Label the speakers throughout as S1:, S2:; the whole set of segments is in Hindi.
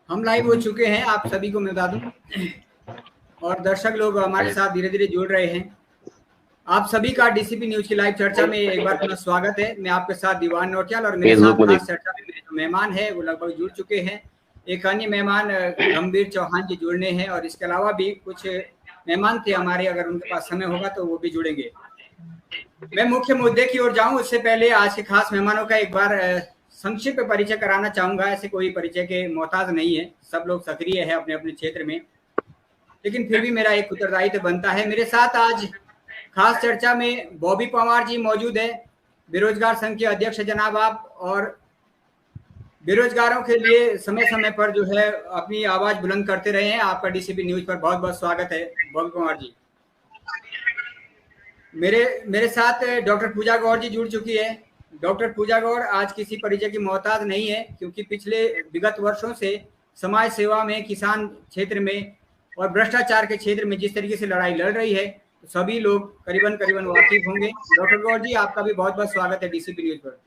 S1: हम लाइव हो चुके हैं, आप सभी को मैं बता दूं, और दर्शक लोग हमारे साथ धीरे धीरे जुड़ रहे हैं। आप सभी का डीसीपी न्यूज की लाइव चर्चा में एक बार पुनः स्वागत है। मैं आपके साथ दीवान नौटियाल और मेरे साथ खास चर्चा में मेरे जो मेहमान है वो लगभग जुड़ चुके हैं। एक अन्य मेहमान गंभीर चौहान जी जुड़ने हैं और इसके अलावा भी कुछ मेहमान थे हमारे, अगर उनके पास समय होगा तो वो भी जुड़ेंगे। मैं मुख्य मुद्दे की ओर जाऊं उससे पहले आज के खास मेहमानों का एक बार संक्षिप्त परिचय कराना चाहूंगा। ऐसे कोई परिचय के मोहताज नहीं है, सब लोग सक्रिय है अपने अपने क्षेत्र में, लेकिन फिर भी मेरा एक उत्तरदायित्व बनता है। मेरे साथ आज खास चर्चा में बॉबी पंवार जी मौजूद है, बेरोजगार संघ के अध्यक्ष जनाब आप, और बेरोजगारों के लिए समय समय पर जो है अपनी आवाज बुलंद करते रहे हैं। आपका डीसीपी न्यूज पर बहुत बहुत स्वागत है बॉबी पंवार जी। मेरे साथ डॉक्टर पूजा गौर जी जुड़ चुकी है। डॉक्टर पूजा गौर आज किसी परिचय की मोहताज नहीं है, क्योंकि पिछले विगत वर्षों से समाज सेवा में, किसान क्षेत्र में और भ्रष्टाचार के क्षेत्र में जिस तरीके से लड़ाई लड़ रही है तो सभी लोग करीबन वाकिफ होंगे। डॉक्टर गौर जी, आपका भी बहुत बहुत स्वागत है डीसीपी न्यूज पर।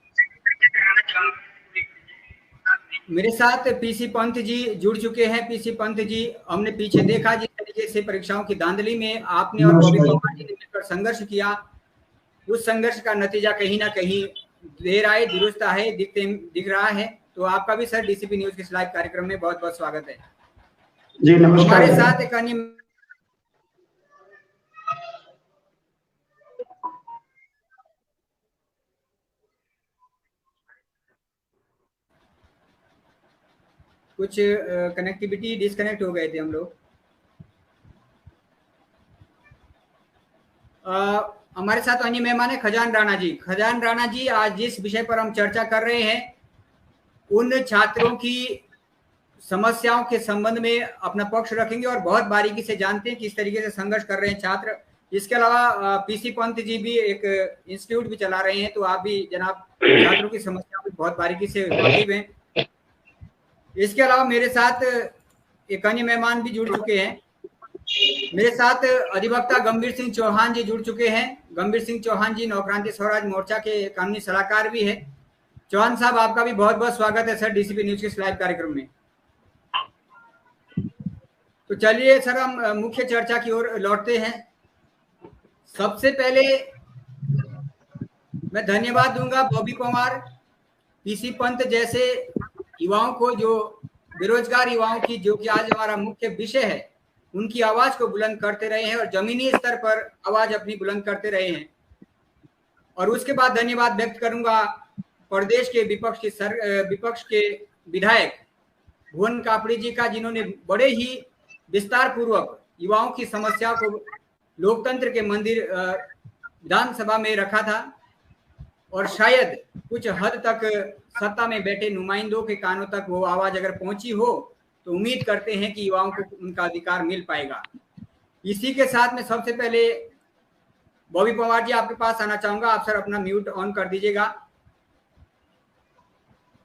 S1: मेरे साथ पीसी पंत जी जुड़ चुके हैं। पीसी पंत जी, हमने पीछे देखा जिस तरीके से परीक्षाओं की धांधली में आपने और बॉबी पंवार जी ने मिलकर संघर्ष किया, उस संघर्ष का नतीजा कहीं ना कहीं देर आए दुरुस्त है, दिख रहा है। तो आपका भी सर डीसीपी न्यूज के लाइव कार्यक्रम में बहुत बहुत स्वागत है
S2: जी। नमस्कार।
S1: हमारे साथ एक अन्य कुछ कनेक्टिविटी डिस्कनेक्ट हो गए थे हम लोग। हमारे साथ अन्य मेहमान है खजान राणा जी। खजान राणा जी, आज जिस विषय पर हम चर्चा कर रहे हैं उन छात्रों की समस्याओं के संबंध में अपना पक्ष रखेंगे और बहुत बारीकी से जानते हैं किस तरीके से संघर्ष कर रहे हैं छात्र। इसके अलावा पीसी पंत जी भी एक इंस्टीट्यूट भी चला रहे हैं, तो आप भी जनाब छात्रों की समस्याओं की बहुत बारीकी से वाकिफ हैं। इसके अलावा मेरे साथ एक अन्य मेहमान भी जुड़ चुके हैं। मेरे साथ अधिवक्ता गंभीर सिंह चौहान जी जुड़ चुके हैं। गंभीर सिंह चौहान जी नवक्रांति स्वराज मोर्चा के कानूनी सलाहकार भी है। चौहान साहब, आपका भी बहुत बहुत स्वागत है सर डीसीपी न्यूज के लाइव कार्यक्रम में। तो चलिए सर, हम मुख्य चर्चा की ओर लौटते हैं। सबसे पहले मैं धन्यवाद दूंगा बॉबी पंवार, पीसी पंत जैसे युवाओं को, जो बेरोजगार युवाओं की, जो कि आज हमारा मुख्य विषय है, उनकी आवाज को बुलंद करते रहे हैं और जमीनी स्तर पर आवाज अपनी बुलंद करते रहे हैं। और उसके बाद धन्यवाद व्यक्त करूंगा प्रदेश के विपक्ष के विधायक भुवन कापड़ी जी का, जिन्होंने बड़े ही विस्तार पूर्वक युवाओं की समस्या को लोकतंत्र के मंदिर विधानसभा में रखा था, और शायद कुछ हद तक सत्ता में बैठे नुमाइंदों के कानों तक वो आवाज अगर पहुंची हो तो उम्मीद करते हैं कि युवाओं को उनका अधिकार मिल पाएगा। इसी के साथ में सबसे पहले बॉबी पंवार जी आपके पास आना चाहूंगा। आप सर अपना म्यूट ऑन कर दीजिएगा।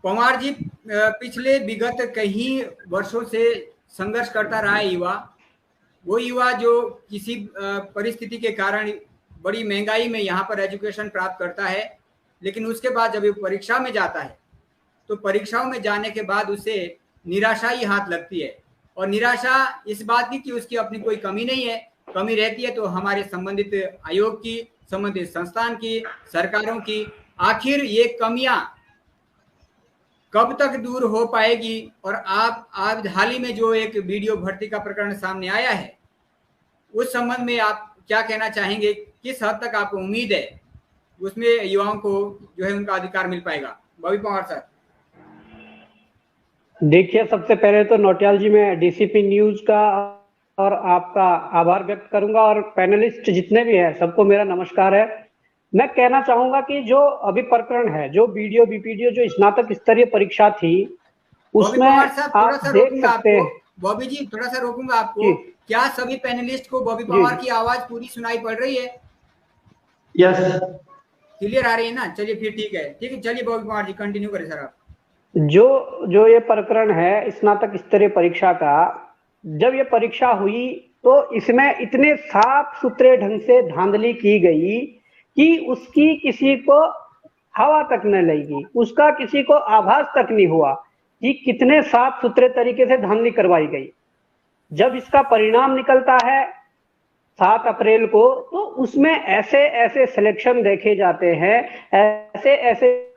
S1: पंवार जी, पिछले विगत कई वर्षों से संघर्ष करता रहा है युवा, वो युवा जो किसी परिस्थिति के कारण बड़ी महंगाई में यहाँ पर एजुकेशन प्राप्त करता है, लेकिन उसके बाद जब वो परीक्षा में जाता है तो परीक्षाओं में जाने के बाद उसे निराशा ही हाथ लगती है। और निराशा इस बात की कि उसकी अपनी कोई कमी नहीं है, कमी रहती है तो हमारे संबंधित आयोग की, संबंधित संस्थान की, सरकारों की। आखिर ये कमियां कब तक दूर हो पाएगी? और आप आज हाल ही में जो एक वीडियो भर्ती का प्रकरण सामने आया है, उस संबंध में आप क्या कहना चाहेंगे? किस हद तक आपको उम्मीद है उसमें युवाओं को जो है उनका अधिकार मिल पाएगा? बॉबी पंवार सर।
S2: देखिए, सबसे पहले तो नौटियाल जी, मैं डीसीपी न्यूज का और आपका आभार व्यक्त करूंगा, और पैनलिस्ट जितने भी हैं सबको मेरा नमस्कार है। मैं कहना चाहूंगा कि जो अभी प्रकरण है, जो बीपीडीओ जो स्नातक स्तरीय परीक्षा थी, उसमें आप देख सकते हैं।
S1: बॉबी जी, थोड़ा सा रोकूंगा आपको। क्या सभी पैनलिस्ट को बॉबी पंवार की आवाज पूरी सुनाई पड़ रही है?
S2: यस,
S1: क्लियर आ रही है ना? चलिए फिर ठीक है, चलिए बॉबी पंवार जी कंटिन्यू करें सर आप।
S2: जो ये प्रकरण है स्नातक स्तरीय परीक्षा का, जब ये परीक्षा हुई तो इसमें इतने साफ सुथरे ढंग से धांधली की गई कि उसकी किसी को हवा तक न लगी, उसका किसी को आभास तक नहीं हुआ कि कितने साफ सुथरे तरीके से धांधली करवाई गई। जब इसका परिणाम निकलता है 7 अप्रैल को, तो उसमें ऐसे ऐसे सिलेक्शन देखे जाते हैं, ऐसे ऐसे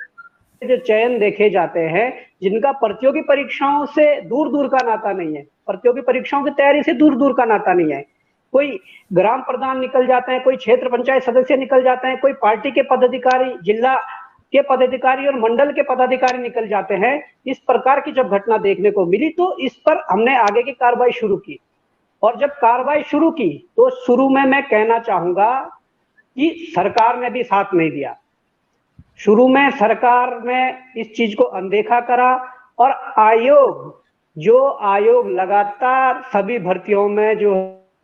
S2: जो चयन देखे जाते हैं जिनका प्रतियोगी परीक्षाओं से दूर दूर का नाता नहीं है, प्रतियोगी परीक्षाओं की तैयारी से दूर दूर का नाता नहीं है। कोई ग्राम प्रधान निकल जाते हैं, कोई क्षेत्र पंचायत सदस्य निकल जाते हैं, कोई पार्टी के पदाधिकारी, जिला के पदाधिकारी और मंडल के पदाधिकारी निकल जाते हैं। इस प्रकार की जब घटना देखने को मिली तो इस पर हमने आगे की कार्रवाई शुरू की, और जब कार्रवाई शुरू की तो शुरू में मैं कहना चाहूंगा कि सरकार ने भी साथ नहीं दिया। शुरू में सरकार ने इस चीज को अनदेखा करा, और आयोग लगातार सभी भर्तियों में जो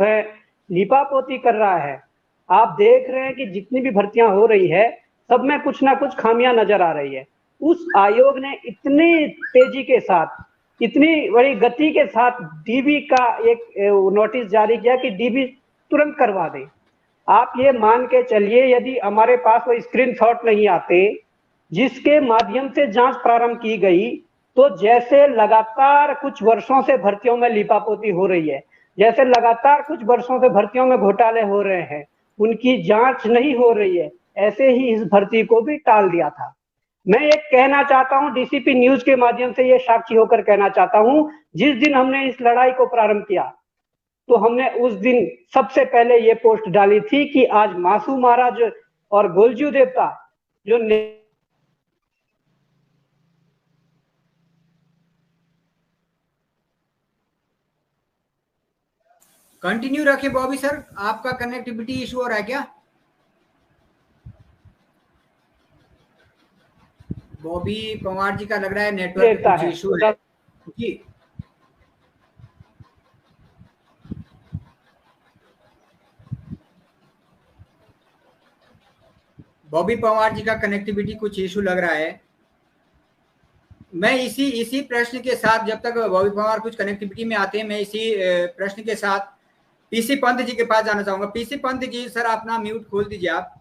S2: है लीपापोती कर रहा है। आप देख रहे हैं कि जितनी भी भर्तियां हो रही है सब में कुछ ना कुछ खामियां नजर आ रही है। उस आयोग ने इतनी तेजी के साथ, इतनी बड़ी गति के साथ डीबी का एक नोटिस जारी किया कि डीबी तुरंत करवा दे। आप ये मान के चलिए, यदि हमारे पास वो स्क्रीनशॉट नहीं आते जिसके माध्यम से जांच प्रारंभ की गई, तो जैसे लगातार कुछ वर्षों से भर्तियों में लीपापोती हो रही है, जैसे लगातार कुछ वर्षों से भर्तियों में घोटाले हो रहे हैं, उनकी जांच नहीं हो रही है, ऐसे ही इस भर्ती को भी टाल दिया था। मैं ये कहना चाहता हूं, डीसीपी न्यूज के माध्यम से ये साक्षी होकर कहना चाहता हूं, जिस दिन हमने इस लड़ाई को प्रारंभ किया तो हमने उस दिन सबसे पहले ये पोस्ट डाली थी कि आज मासू महाराज और गोलजू देवता जो
S1: कंटिन्यू रखें बॉबी सर, आपका कनेक्टिविटी इशू हो रहा है क्या? बॉबी पंवार जी का लग रहा है नेटवर्क इशू है जी। बॉबी पंवार जी का कनेक्टिविटी कुछ इशू लग रहा है। मैं इसी प्रश्न के साथ, जब तक बॉबी पंवार कुछ कनेक्टिविटी में आते हैं, मैं इसी प्रश्न के साथ पीसी पंत जी के पास जाना चाहूंगा। पीसी पंत जी सर, अपना म्यूट खोल दीजिए आप।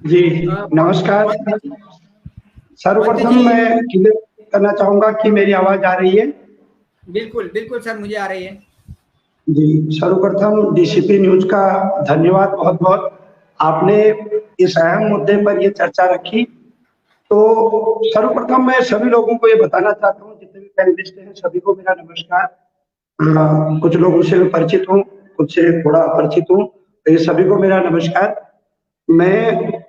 S3: जी नमस्कार। सर्वप्रथम मैं क्लियर करना चाहूंगा कि मेरी आवाज आ रही है?
S1: बिल्कुल बिल्कुल सर, मुझे आ रही है
S3: जी। सर्वप्रथम डीसीपी न्यूज का धन्यवाद बहुत बहुत, आपने इस अहम मुद्दे पर ये चर्चा रखी। तो सर्वप्रथम मैं सभी लोगों को ये बताना चाहता हूँ, जितने भी पैनलिस्ट हैं सभी को मेरा नमस्कार। कुछ लोगों से मैं परिचित हूँ, कुछ से थोड़ा अपरिचित हूँ, तो ये सभी को मेरा नमस्कार। मैं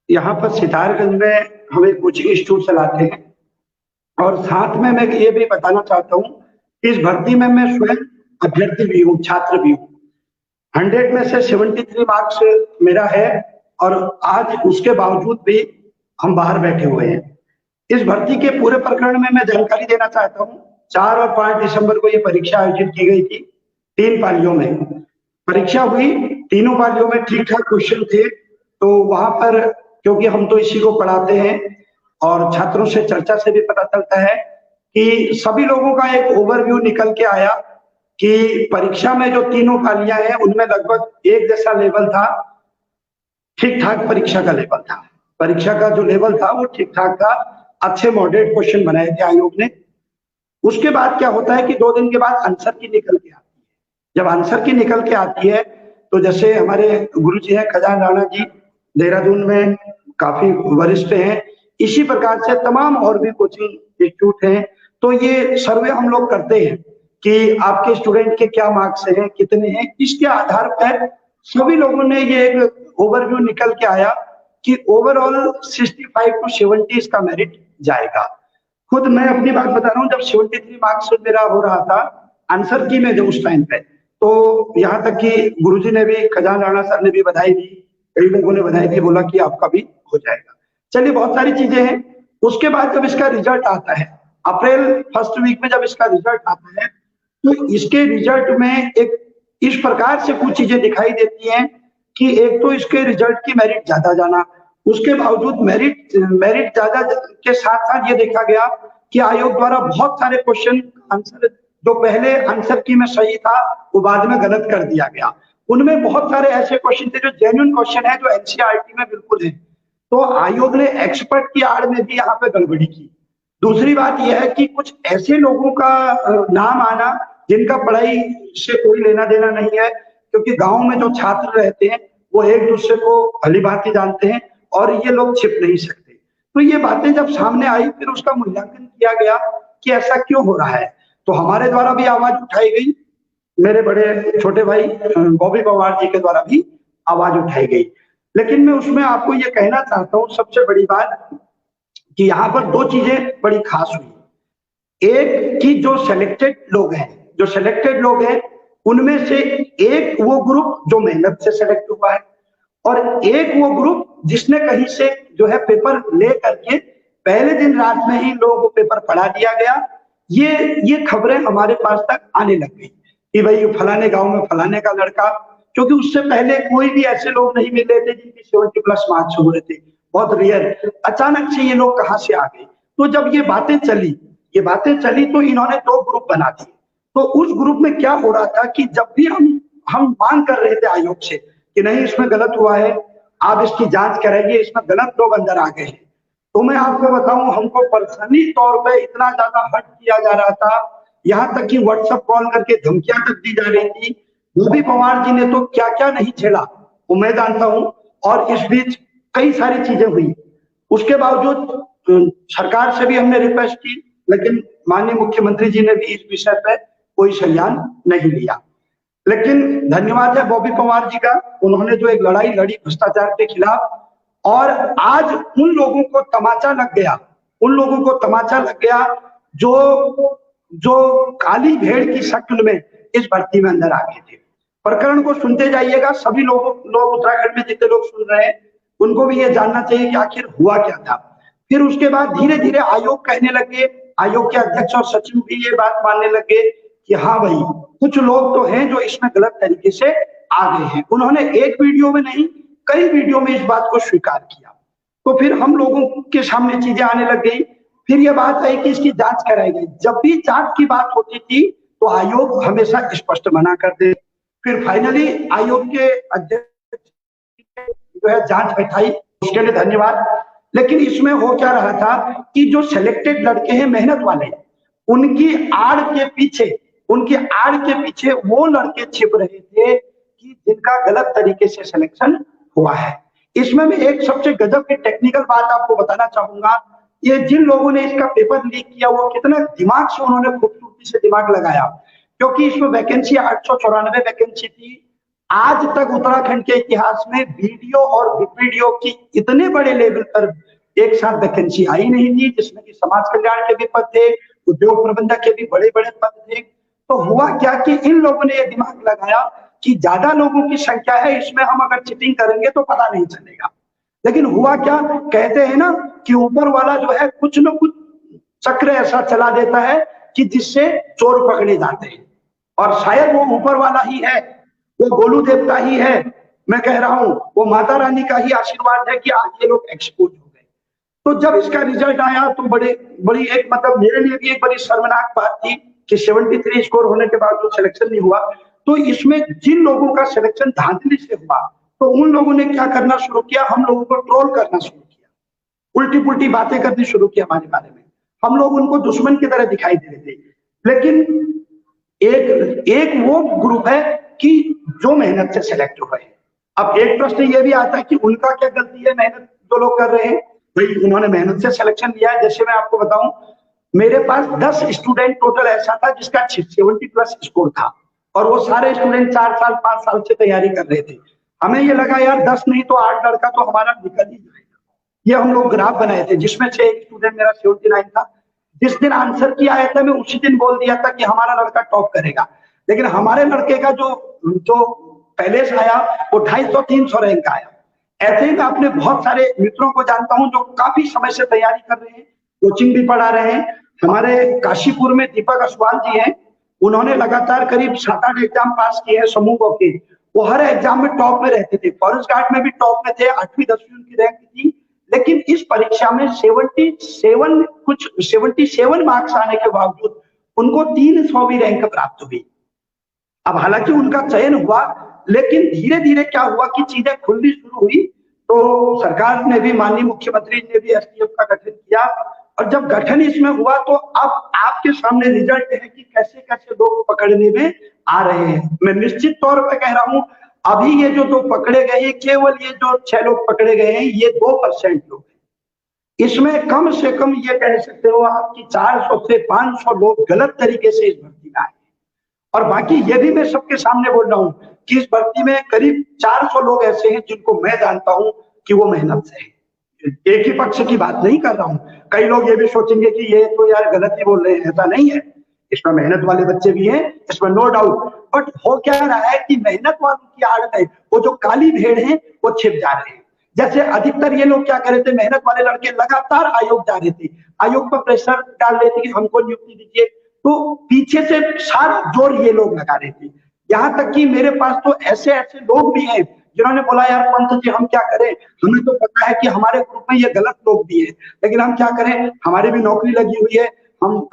S3: यहाँ पर सितारगंज में हम एक कोचिंग इंस्टीट्यूट चलाते हैं, और साथ में मैं ये भी बताना चाहता हूँ, इस भर्ती में मैं स्वयं अभ्यर्थी भी हूँ, छात्र भी हूँ। 100 में से 73 मार्क्स मेरा है, और आज उसके बावजूद भी हम बाहर बैठे हुए हैं। इस भर्ती के पूरे प्रकरण में मैं जानकारी देना चाहता हूँ। 4 और 5 दिसंबर को ये परीक्षा आयोजित की गई थी। 3 पालियों में परीक्षा हुई, तीनों पालियों में ठीक ठाक क्वेश्चन थे। तो वहां पर, क्योंकि हम तो इसी को पढ़ाते हैं और छात्रों से चर्चा से भी पता चलता है कि सभी लोगों का एक ओवरव्यू निकल के आया कि परीक्षा में जो तीनों पालियां हैं उनमें लगभग एक जैसा लेवल था, ठीक ठाक परीक्षा का लेवल था। परीक्षा का जो लेवल था वो ठीक ठाक था, अच्छे मॉडरेट क्वेश्चन बनाए थे आयोग ने। उसके बाद क्या होता है कि 2 दिन के बाद आंसर की निकल के आती है। जब आंसर की निकल के आती है तो जैसे हमारे गुरु जी हैं खजान राणा जी, देहरादून में काफी वरिष्ठ हैं, इसी प्रकार से तमाम और भी कोचिंग इंस्टीट्यूट हैं। तो ये सर्वे हम लोग करते हैं कि आपके स्टूडेंट के क्या मार्क्स हैं, कितने हैं। इसके आधार पर सभी लोगों ने ये एक ओवरव्यू निकल के आया कि ओवरऑल 65 to 70 इसका मेरिट जाएगा। खुद मैं अपनी बात बता रहा हूँ, जब 73 मार्क्स मेरा हो रहा था आंसर की में, जब उस टाइम पे, तो यहाँ तक कि गुरुजी ने भी, खजान राणा सर ने भी बधाई दी, कई लोगों ने बधाई दी, बोला कि आपका भी हो जाएगा। चलिए, बहुत सारी चीजें हैं। उसके बाद जब इसका रिजल्ट आता है, अप्रैल फर्स्ट वीक में जब इसका रिजल्ट आता है, तो इसके रिजल्ट में एक इस प्रकार से कुछ चीजें दिखाई देती हैं कि एक तो इसके रिजल्ट की मेरिट ज्यादा जाना, उसके बावजूद मेरिट ज्यादा के साथ साथ ये देखा गया कि आयोग द्वारा बहुत सारे क्वेश्चन आंसर जो पहले आंसर की में सही था वो बाद में गलत कर दिया गया। उनमें बहुत सारे ऐसे क्वेश्चन थे जो जेन्युइन क्वेश्चन है, जो एनसीईआरटी में बिल्कुल है। तो आयोग ने एक्सपर्ट की आड़ में भी यहाँ पे गड़बड़ी की। दूसरी बात यह है कि कुछ ऐसे लोगों का नाम आना जिनका पढ़ाई से कोई लेना देना नहीं है, क्योंकि गांव में जो छात्र रहते हैं वो एक दूसरे को भली भांति जानते हैं और ये लोग छिप नहीं सकते। तो ये बातें जब सामने आई, फिर उसका मूल्यांकन किया गया कि ऐसा क्यों हो रहा है। तो हमारे द्वारा भी आवाज उठाई गई, मेरे बड़े छोटे भाई बॉबी पवार जी के द्वारा भी आवाज उठाई गई। लेकिन मैं उसमें आपको ये कहना चाहता हूँ, सबसे बड़ी बात कि यहाँ पर दो चीजें बड़ी खास हुई। एक कि जो सिलेक्टेड लोग हैं उनमें से एक वो ग्रुप जो मेहनत से सेलेक्ट हुआ है, और एक वो ग्रुप जिसने कहीं से जो है पेपर ले करके पहले दिन रात में ही लोगों को पेपर पढ़ा दिया गया। ये खबरें हमारे पास तक आने लग गई कि भाई फलाने गांव में फलाने का लड़का, क्योंकि उससे पहले कोई भी ऐसे लोग नहीं मिल रहे थे जिनकी 70+ मार्क्स हो रहे थे, बहुत रेयर। अचानक से ये लोग कहाँ से आ गए। तो जब ये बातें चली तो इन्होंने दो ग्रुप बना दिए। तो उस ग्रुप में क्या हो रहा था कि जब भी हम मांग कर रहे थे आयोग से कि नहीं इसमें गलत हुआ है, आप इसकी जांच कराइए, इसमें गलत लोग अंदर आ गए हैं, तो मैं आपको बताऊं हमको पर्सनली तौर पे इतना ज्यादा हर्ट किया जा रहा था, यहाँ तक कि व्हाट्सएप कॉल करके धमकियां तक दी जा रही थी। बॉबी पवार जी ने तो क्या क्या नहीं झेला वो मैं जानता हूं, और इस बीच कई सारी चीजें हुई। उसके बावजूद सरकार से भी हमने रिक्वेस्ट की, लेकिन माननीय मुख्यमंत्री जी ने भी इस विषय पे कोई संज्ञान नहीं लिया। लेकिन धन्यवाद है बॉबी पवार जी का, उन्होंने जो एक लड़ाई लड़ी भ्रष्टाचार के खिलाफ, और आज उन लोगों को तमाचा लग गया जो काली भेड़ की शक्ल में इस भर्ती में अंदर आ गए थे। प्रकरण को सुनते जाइएगा, सभी लोग उत्तराखंड में जितने लोग सुन रहे हैं उनको भी ये जानना चाहिए कि आखिर हुआ क्या था। फिर उसके बाद धीरे धीरे आयोग कहने लगे, आयोग के अध्यक्ष और सचिव भी ये बात मानने लगे कि हाँ भाई कुछ लोग तो हैं जो इसमें गलत तरीके से आ गए हैं। उन्होंने एक वीडियो में नहीं कई वीडियो में इस बात को स्वीकार किया। तो फिर हम लोगों के सामने चीजें आने लग गई। फिर ये बात आई कि इसकी जांच कराई गई। जब भी जांच की बात होती थी तो आयोग हमेशा स्पष्ट मना कर दे। फिर फाइनली आयोग के अध्यक्ष जो है जांच बैठाई, उसके लिए धन्यवाद। लेकिन इसमें हो क्या रहा था कि जो सिलेक्टेड लड़के हैं मेहनत वाले, उनकी आड़ के पीछे वो लड़के छिप रहे थे कि जिनका गलत तरीके से सिलेक्शन हुआ है। इसमें मैं एक सबसे गजब की टेक्निकल बात आपको बताना चाहूंगा। ये जिन लोगों ने इसका पेपर लीक किया वो कितना दिमाग से उन्होंने खूबसूरती से दिमाग लगाया, क्योंकि इसमें वैकेंसी 894 वैकेंसी थी। आज तक उत्तराखंड के इतिहास में वीडियो और वीडियो की इतने बड़े लेवल पर एक साथ वैकेंसी आई नहीं थी, जिसमें कि समाज कल्याण के भी पद थे, उद्योग प्रबंधक के भी बड़े बड़े पद थे। तो हुआ क्या कि इन लोगों ने ये दिमाग लगाया कि ज्यादा लोगों की संख्या है, इसमें हम अगर चीटिंग करेंगे तो पता नहीं चलेगा। लेकिन हुआ क्या, कहते हैं ना कि ऊपर वाला जो है कुछ न कुछ चक्र ऐसा चला देता है कि जिससे चोर पकड़े जाते हैं, और शायद वो ऊपर वाला ही है, वो गोलू देवता ही है। मैं कह रहा हूं वो माता रानी का ही आशीर्वाद है कि आज ये लोग एक्सपोज हो गए। तो जब इसका रिजल्ट आया तो बड़ी एक मतलब मेरे लिए भी एक बड़ी शर्मनाक बात थी कि 73 स्कोर होने के बाद जो सिलेक्शन नहीं हुआ। तो इसमें जिन लोगों का सिलेक्शन धांधली से हुआ तो उन लोगों ने क्या करना शुरू किया, हम लोगों को ट्रोल करना शुरू किया, उल्टी पुल्टी बातें करनी शुरू की हमारे बारे में। हम लोग उनको दुश्मन की तरह दिखाई दे रहे थे। लेकिन एक वो ग्रुप है कि जो मेहनत से सिलेक्ट हुए हैं। अब एक प्रश्न ये भी आता है कि उनका क्या गलती है, मेहनत जो लोग कर रहे हैं, भाई उन्होंने मेहनत से सिलेक्शन लिया है। जैसे मैं आपको बताऊं, मेरे पास 10 स्टूडेंट टोटल ऐसा था जिसका 70+ स्कोर था, और वो सारे स्टूडेंट 4 साल 5 साल से तैयारी कर रहे थे। हमें ये लगा यार 10 नहीं तो 8 लड़का तो हमारा निकल ही जाएगा। ये हम लोग ग्राफ बनाए थे, जिसमें से एक स्टूडेंट मेरा 79 था। जिस दिन आंसर किया आया था मैं उसी दिन बोल दिया था कि हमारा लड़का टॉप करेगा। लेकिन हमारे लड़के का जो पहले से आया वो 250-300 रैंक आया। ऐसे ही मैं अपने बहुत सारे मित्रों को जानता हूं जो काफी समय से तैयारी कर रहे हैं, कोचिंग भी पढ़ा रहे हैं। हमारे काशीपुर में दीपक असवाल जी हैं, उन्होंने लगातार करीब 7-8 एग्जाम पास किए हैं समूह के। वो हर एग्जाम में टॉप में रहते थे, फॉरेस्ट गार्ड में भी टॉप में थे, 8वीं 10वीं उनकी रैंक थी। लेकिन इस परीक्षा में 77 मार्क्स आने के बावजूद उनको 300वीं रैंक प्राप्त हुई। अब हालांकि उनका चयन हुआ, लेकिन धीरे धीरे क्या हुआ कि चीजें खुलनी शुरू हुई, तो सरकार ने भी, माननीय मुख्यमंत्री ने भी एसटीएफ का गठन किया, और जब गठन इसमें हुआ तो अब आपके सामने रिजल्ट है कि कैसे कैसे लोग पकड़ने में आ रहे हैं। मैं निश्चित तौर पर कह रहा हूं, अभी ये जो 2 पकड़े गए, केवल ये जो 6 लोग पकड़े गए हैं, ये 2% लोग हैं। इसमें कम से कम ये कह सकते हो आप कि 400 से 500 लोग गलत तरीके से इस भर्ती में आए, और बाकी ये भी मैं सबके सामने बोल रहा हूं कि इस भर्ती में करीब 400 लोग ऐसे हैं जिनको मैं जानता हूं कि वो मेहनत से हैं। एक ही पक्ष की बात नहीं कर रहा हूं। कई लोग ये भी सोचेंगे कि ये तो यार गलत ही बोल रहे हैं, ऐसा नहीं है, इसमें मेहनत वाले बच्चे भी हैं, इसमें नो डाउट। बट हो क्या रहा है कि मेहनत वालों की आड़ में वो जो काली भेड़ है वो छिप जा रहे हैं। जैसे अधिकतर ये लोग क्या कर रहे थे, मेहनत वाले लड़के लगातार आयोग जा रहे थे, आयोग पर प्रेशर डाल रहे थे कि हमको नियुक्ति दीजिए, तो पीछे से सारा जोर ये लोग लगा रहे थे। यहाँ तक कि मेरे पास तो ऐसे ऐसे लोग भी हैं जिन्होंने बोला यार पंत जी हम क्या करें, हमें तो पता है कि हमारे ग्रुप में ये गलत लोग भी हैं, लेकिन हम क्या करें, हमारी भी नौकरी लगी हुई है,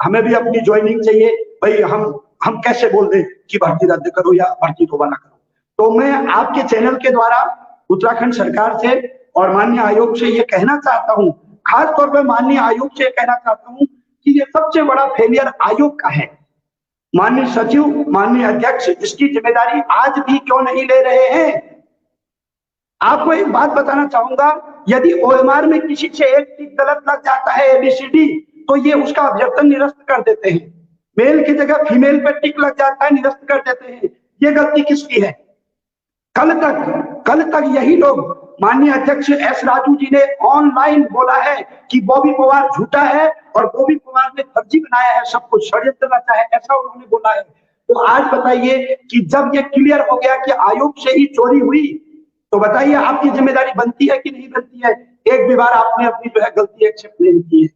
S3: हमें भी अपनी ज्वाइनिंग चाहिए भाई, हम कैसे बोल दें कि भर्ती रद्द करो या भर्ती दोबारा करो। तो मैं आपके चैनल के द्वारा उत्तराखंड सरकार से और माननीय आयोग से ये कहना चाहता हूँ, खास तौर पर माननीय आयोग से कहना चाहता हूँ कि ये सबसे बड़ा फेलियर आयोग का है। माननीय सचिव, माननीय अध्यक्ष इसकी जिम्मेदारी आज भी क्यों नहीं ले रहे हैं। आपको एक बात बताना चाहूंगा, यदि ओएमआर में किसी से एक टिक गलत लग जाता है एबीसीडी, तो ये उसका अभ्यर्थन निरस्त कर देते हैं। मेल की जगह फीमेल पर टिक लग जाता है, निरस्त कर देते हैं। ये गलती किसकी है? कल तक यही लोग, माननीय अध्यक्ष एस राजू जी ने ऑनलाइन बोला है कि बॉबी पवार झूठा है और बॉबी पवार ने फर्जी बनाया है, सब कुछ षड्यंत्र रचा है, ऐसा उन्होंने बोला है। तो आज बताइए कि जब ये क्लियर हो गया कि आयोग से ही चोरी हुई, तो बताइए आपकी जिम्मेदारी बनती है कि नहीं बनती है? एक भी बार आपने अपनी जो है गलती एक्सेप्ट नहीं की है।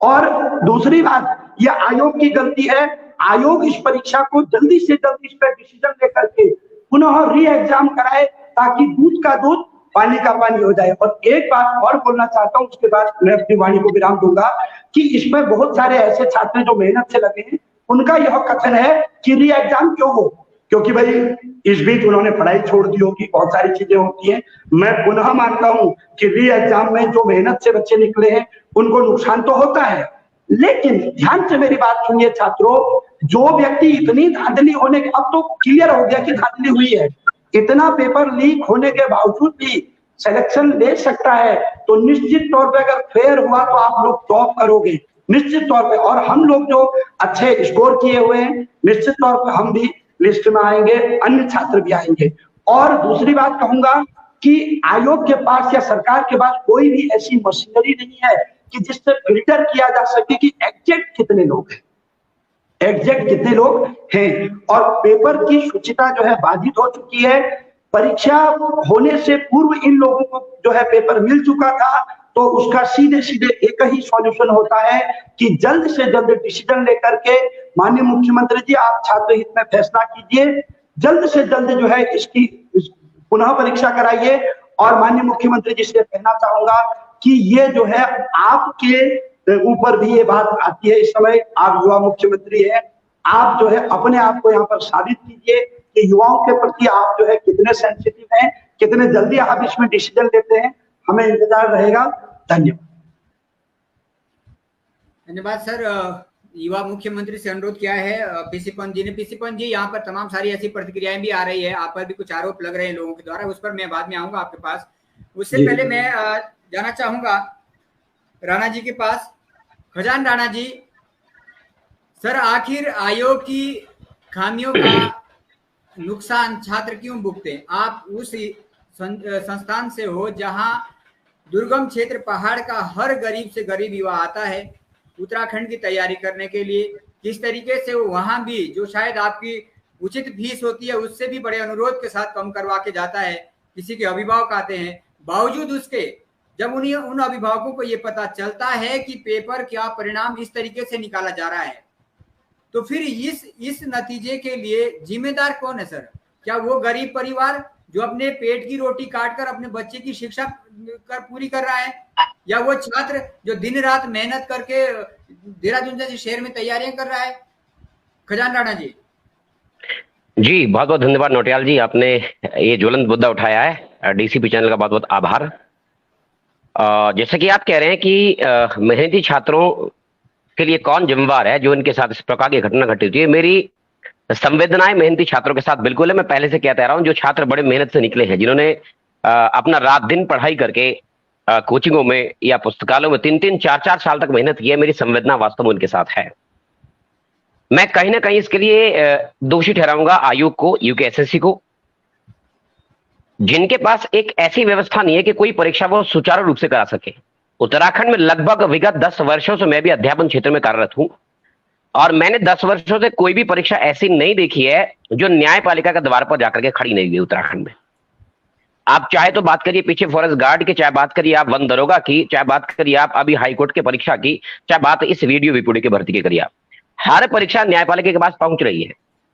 S3: और दूसरी बात, ये आयोग की गलती है। आयोग इस परीक्षा को जल्दी से जल्दी इस पर डिसीजन लेकर के पुनः री एग्जाम कराए, ताकि दूध का दूध पानी का पानी हो जाए। और एक बात और बोलना चाहता हूं, उसके बाद मैं अपनी वाणी को विराम दूंगा, कि इसमें बहुत सारे ऐसे छात्र जो मेहनत से लगे हैं, उनका यह कथन है कि री एग्जाम क्यों हो, क्योंकि भाई इस बीच उन्होंने पढ़ाई छोड़ दी होगी, बहुत सारी चीजें होती हैं। मैं पुनः मानता हूं कि री एग्जाम में जो मेहनत से बच्चे निकले हैं उनको नुकसान तो होता है, लेकिन ध्यान से मेरी बात सुनिए छात्रों, जो व्यक्ति इतनी धांधली होने के, अब तो क्लियर हो गया कि धांधली हुई है, इतना पेपर लीक होने के बावजूद भी सिलेक्शन ले सकता है, तो निश्चित तौर पे अगर फेयर हुआ तो आप लोग टॉप करोगे निश्चित तौर पे। और हम लोग जो अच्छे स्कोर किए हुए हैं, निश्चित तौर पे हम भी लिस्ट में आएंगे, अन्य छात्र भी आएंगे। और दूसरी बात कहूंगा कि आयोग के पास या सरकार के पास कोई भी ऐसी मशीनरी नहीं है कि जिससे फिल्टर किया जा सके कि एग्जैक्ट कितने लोग हैं, एग्जैक्ट कितने लोग हैं। और पेपर की शुचिता जो है बाधित हो चुकी है। परीक्षा होने से पूर्व इन लोगों को जो है पेपर मिल चुका था, तो उसका सीधे सीधे एक ही सॉल्यूशन होता है कि जल्द से जल्द डिसीजन लेकर के माननीय मुख्यमंत्री जी आप छात्र हित में फैसला कीजिए, जल्द से जल्द जो है इसकी पुनः परीक्षा कराइए। और माननीय मुख्यमंत्री जी से कहना चाहूंगा कि ये जो है आपके ऊपर भी ये बात आती है, इस समय आप युवा मुख्यमंत्री हैं, आप जो है अपने आप को यहाँ पर साबित कीजिए कि युवाओं के प्रति आप जो है कितने सेंसिटिव हैं, कितने जल्दी आप इसमें डिसीजन लेते हैं। हमें इंतजार रहेगा। धन्यवाद।
S1: धन्यवाद सर। युवा मुख्यमंत्री से अनुरोध किया है पीसी पंत जी ने। पीसी पंत जी, यहाँ पर तमाम सारी ऐसी प्रतिक्रियाएं भी आ रही है, आप पर भी कुछ आरोप लग रहे हैं लोगों के द्वारा, उस पर मैं बाद में आऊंगा आपके पास। उससे पहले मैं जाना चाहूंगा राणा जी के पास। खजान राणा जी, सर आखिर आयोग की खामियों का नुकसान छात्र क्यों भुगते हैं? आप उस संस्थान से हो जहां दुर्गम क्षेत्र पहाड़ का हर गरीब से गरीब युवा आता है उत्तराखंड की तैयारी करने के लिए, किस तरीके से वो वहां भी जो शायद आपकी उचित फीस होती है उससे भी बड़े अनुरोध के साथ कम करवा के जाता है। किसी के अभिभावक आते हैं, बावजूद उसके जब उन्हें उन अभिभावकों को ये पता चलता है कि पेपर क्या परिणाम इस तरीके से निकाला जा रहा है, तो फिर इस नतीजे के लिए जिम्मेदार कौन है सर? क्या वो गरीब परिवार जो अपने पेट की रोटी काटकर अपने बच्चे की शिक्षा पूरी कर रहा है, या वो छात्र जो दिन रात मेहनत करके देहरादून जैसे शहर में तैयारियां कर रहा है? खजान राणा जी।
S4: जी बहुत बहुत धन्यवाद नौटियाल जी, आपने ये ज्वलंत मुद्दा उठाया है। डीसीपी चैनल का बहुत बहुत आभार। जैसे कि आप कह रहे हैं कि मेहनती छात्रों के लिए कौन जिम्मेवार है जो इनके साथ इस प्रकार की घटना घटी हुई है। मेरी संवेदनाएं मेहनती छात्रों के साथ बिल्कुल है। मैं पहले से कहता रहा हूं, जो छात्र बड़े मेहनत से निकले हैं, जिन्होंने अपना रात दिन पढ़ाई करके कोचिंगों में या पुस्तकालयों में 3-3, 4-4 साल तक मेहनत की है, मेरी संवेदना वास्तव में उनके साथ है। मैं कहीं ना कहीं इसके लिए दोषी ठहराऊंगा आयोग को, यूकेएसएससी को, जिनके पास एक ऐसी व्यवस्था नहीं है कि कोई परीक्षा वो सुचारू रूप से करा सके। उत्तराखंड में लगभग विगत 10 वर्षों से मैं भी अध्यापन क्षेत्र में कार्यरत हूं और मैंने 10 वर्षों से कोई भी परीक्षा ऐसी नहीं देखी है जो न्यायपालिका के द्वार पर जाकर के खड़ी नहीं हुई उत्तराखंड में। आप चाहे तो बात करिए पीछे फॉरेस्ट गार्ड की, चाहे बात करिए आप वन दरोगा की, चाहे बात करिए आप अभी हाईकोर्ट की परीक्षा की, चाहे बात इस वीडियो विपुड़ी की भर्ती की करिए आप, हर परीक्षा न्यायपालिका के पास पहुंच रही है।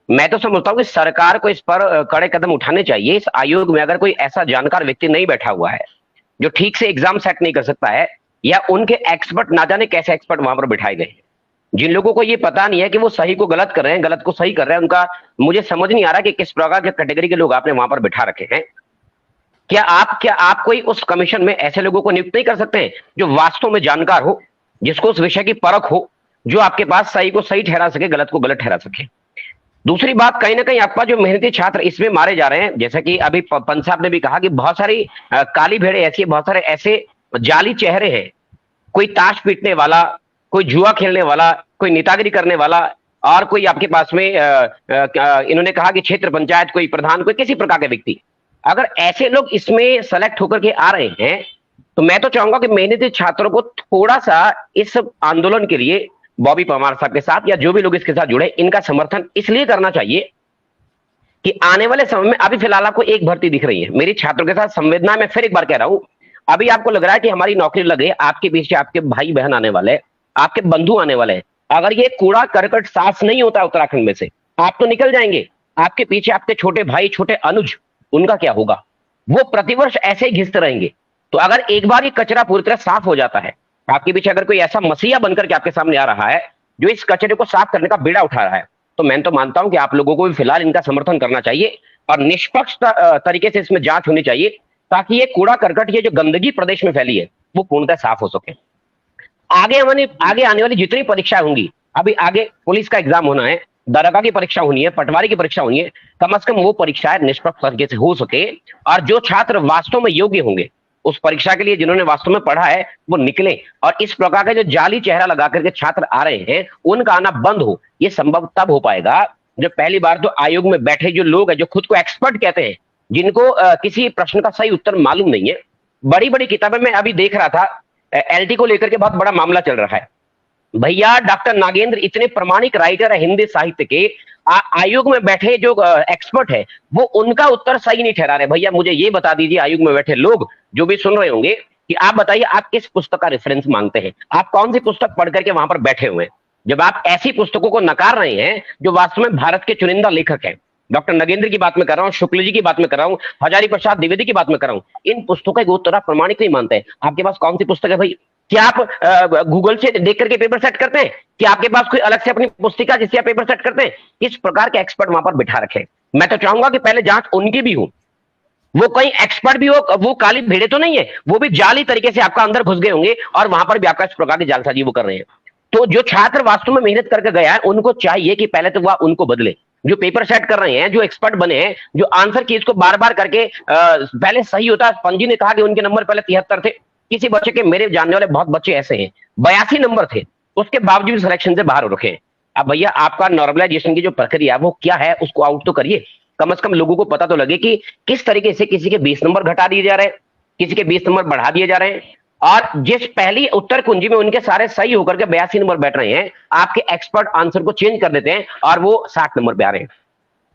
S4: मैं तो समझता हूं कि सरकार को इस पर कड़े कदम उठाने चाहिए। इस आयोग में अगर कोई ऐसा जानकार व्यक्ति नहीं बैठा हुआ है जो ठीक से एग्जाम सेट नहीं कर सकता है, या उनके एक्सपर्ट ना जाने कैसे एक्सपर्ट वहां पर बिठाए गए हैं, जिन लोगों को ये पता नहीं है कि वो सही को गलत कर रहे हैं, गलत को सही कर रहे हैं, उनका मुझे समझ नहीं आ रहा कि किस प्रकार के कैटेगरी के लोग आपने वहां पर बिठा रखे हैं। क्या आप कोई उस कमीशन में ऐसे लोगों को नियुक्त नहीं कर सकते हैं जो वास्तव में जानकार हो, जिसको उस विषय की परख हो, जो आपके पास सही को सही ठहरा सके, गलत को गलत ठहरा सके। दूसरी बात, कहीं ना कहीं आपका जो मेहनती छात्र इसमें मारे जा रहे हैं, जैसा कि अभी पंत साहब ने भी कहा कि बहुत सारी काली भेड़ें ऐसी, बहुत सारे ऐसे जाली चेहरे हैं, कोई ताश पीटने वाला, कोई जुआ खेलने वाला, कोई नेतागिरी करने वाला, और कोई आपके पास में इन्होंने कहा कि क्षेत्र पंचायत कोई प्रधान, कोई किसी प्रकार के व्यक्ति, अगर ऐसे लोग इसमें सेलेक्ट होकर के आ रहे हैं तो मैं तो चाहूंगा कि मेहनती छात्रों को थोड़ा सा इस आंदोलन के लिए बॉबी परमार साहब के साथ या जो भी लोग इसके साथ जुड़े, इनका समर्थन इसलिए करना चाहिए कि आने वाले समय में, अभी फिलहाल आपको एक भर्ती दिख रही है, मेरी छात्रों के साथ संवेदना मैं फिर एक बार कह रहा हूं, अभी आपको लग रहा है कि हमारी नौकरी लगे, आपके पीछे आपके भाई बहन आने वाले, आपके बंधु आने वाले हैं। अगर ये कूड़ा करकट साफ नहीं होता उत्तराखंड में से, आप तो निकल जाएंगे, आपके पीछे आपके छोटे भाई, छोटे अनुज, उनका क्या होगा? वो प्रतिवर्ष ऐसे ही घिसते रहेंगे। तो अगर एक बार ये कचरा पूरी तरह साफ हो जाता है, आपके पीछे अगर कोई ऐसा मसीहा बनकर के आपके सामने आ रहा है जो इस कचरे को साफ करने का बीड़ा उठा रहा है, तो मैं तो मानता हूं कि आप लोगों को भी फिलहाल इनका समर्थन करना चाहिए और निष्पक्ष तरीके से इसमें जांच होनी चाहिए, ताकि ये कूड़ा करकट, ये जो गंदगी प्रदेश में फैली है, वो पूर्णतः साफ हो सके। आगे आने वाली जितनी परीक्षाएं होंगी, अभी आगे पुलिस का एग्जाम होना है, दरोगा की परीक्षा होनी है, पटवारी की परीक्षा होनी है, कम से कम वो परीक्षाएं निष्पक्ष तरीके से हो सके और जो छात्र वास्तव में योग्य होंगे उस परीक्षा के लिए, जिन्होंने वास्तव में पढ़ा है, वो निकले और इस प्रकार का जो जाली चेहरा लगा करके छात्र आ रहे हैं उनका आना बंद हो। ये संभव तब हो पाएगा जब पहली बार तो आयोग में बैठे जो लोग हैं, जो खुद को एक्सपर्ट कहते हैं, जिनको किसी प्रश्न का सही उत्तर मालूम नहीं है, बड़ी बड़ी किताबें मैं अभी देख रहा था, एलटी को लेकर के बहुत बड़ा मामला चल रहा है। भैया डॉक्टर नागेंद्र इतने प्रमाणिक राइटर है हिंदी साहित्य के, आयोग में बैठे जो एक्सपर्ट है वो उनका उत्तर सही नहीं ठहरा रहे। भैया मुझे ये बता दीजिए, आयोग में बैठे लोग जो भी सुन रहे होंगे, कि आप बताइए आप किस पुस्तक का रेफरेंस मांगते हैं, आप कौन सी पुस्तक पढ़ करके वहां पर बैठे हुए हैं, जब आप ऐसी पुस्तकों को नकार रहे हैं जो वास्तव में भारत के चुनिंदा लेखक हैं। डॉक्टर नगेंद्र की बात में कर रहा हूँ, शुक्ल जी की बात में कर रहा हूँ, हजारी प्रसाद द्विवेदी की बात में कर रहा हूँ। इन पुस्तकों को उत्तर प्रमाणिक नहीं मानते हैं। आपके पास कौन सी पुस्तक है भाई? क्या आप गूगल से देख करके पेपर सेट करते हैं? क्या आपके पास कोई अलग से अपनी पुस्तिका जिससे आप पेपर सेट करते हैं? किस प्रकार के एक्सपर्ट वहां पर बिठा रखे? मैं तो चाहूंगा कि पहले जांच उनकी भी हो, वो कहीं एक्सपर्ट भी हो, वो काली भेड़े तो नहीं है, वो भी जाली तरीके से आपका अंदर घुस गए होंगे और वहां पर भी आपका इस प्रकार की जालसाजी वो कर रहे हैं। तो जो छात्र वास्तव में मेहनत करके गया है, उनको चाहिए कि पहले तो वह उनको बदले। जो पेपर सेट कर रहे हैं, जो एक्सपर्ट बने हैं, जो आंसर की इसको बार बार करके पहले सही होता, पंजी ने कहा कि उनके नंबर पहले 73 थे, किसी बच्चे के, मेरे जानने वाले बहुत बच्चे ऐसे हैं 82 नंबर थे, उसके बावजूद सिलेक्शन से बाहर हो रखे हैं। अब भैया आपका नॉर्मलाइजेशन की जो प्रक्रिया वो क्या है, उसको आउट तो करिए, कम से कम लोगों को पता तो लगे कि किस तरीके से किसी के 20 नंबर घटा दिए जा रहे हैं, किसी के 20 नंबर बढ़ा दिए जा रहे हैं, और जिस पहली उत्तर कुंजी में उनके सारे सही होकर के 82 नंबर बैठ रहे हैं, आपके एक्सपर्ट आंसर को चेंज कर देते हैं और वो 60 नंबर पे आ रहे हैं।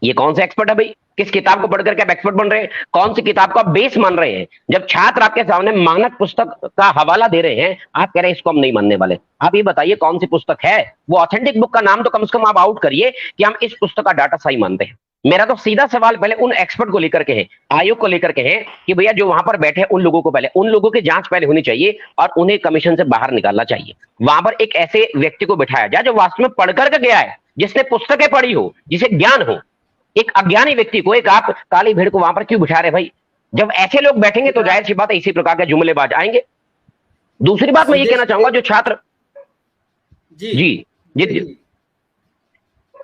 S4: ये कौन सा एक्सपर्ट है भाई? किस किताब को पढ़कर के आप एक्सपर्ट बन रहे हैं? कौन सी किताब को आप बेस मान रहे हैं? जब छात्र आपके सामने मानक पुस्तक का हवाला दे रहे हैं, आप कह रहे हैं इसको हम नहीं मानने वाले। आप ये बताइए कौन सी पुस्तक है वो? ऑथेंटिक बुक का नाम तो कम से कम आप आउट करिए कि हम इस पुस्तक का डाटा सही मानते हैं। मेरा तो सीधा सवाल पहले उन एक्सपर्ट को लेकर के है, आयोग को लेकर के है, कि भैया जो वहां पर बैठे हैं उन लोगों को पहले, उन लोगों की जांच पहले होनी चाहिए और उन्हें कमीशन से बाहर निकालना चाहिए। वहां पर एक ऐसे व्यक्ति को बिठाया जाए जो वास्तव में पढ़ करके गया है, जिसने पुस्तकें पढ़ी हो, जिसे ज्ञान हो। एक अज्ञानी व्यक्ति को, एक आप काली भेड़ को वहां पर क्यों बिठा रहे भाई? जब ऐसे लोग बैठेंगे तो जाहिर सी बात है इसी प्रकार के जुमलेबाज आएंगे। दूसरी बात मैं ये कहना चाहूंगा, जो छात्र जी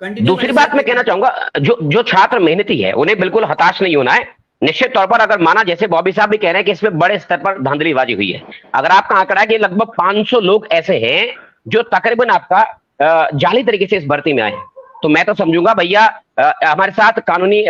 S4: दूसरी बात मैं कहना चाहूंगा, जो छात्र मेहनती है उन्हें बिल्कुल हताश नहीं होना है। निश्चित तौर पर अगर माना, जैसे बॉबी साहब भी कह रहे हैं कि इसमें बड़े स्तर पर धांधलीबाजी हुई है, अगर आपका आंकड़ा है कि लगभग 500 लोग ऐसे हैं जो तकरीबन आपका जाली तरीके से इस भर्ती में आए हैं, तो मैं तो समझूंगा भैया हमारे साथ कानूनी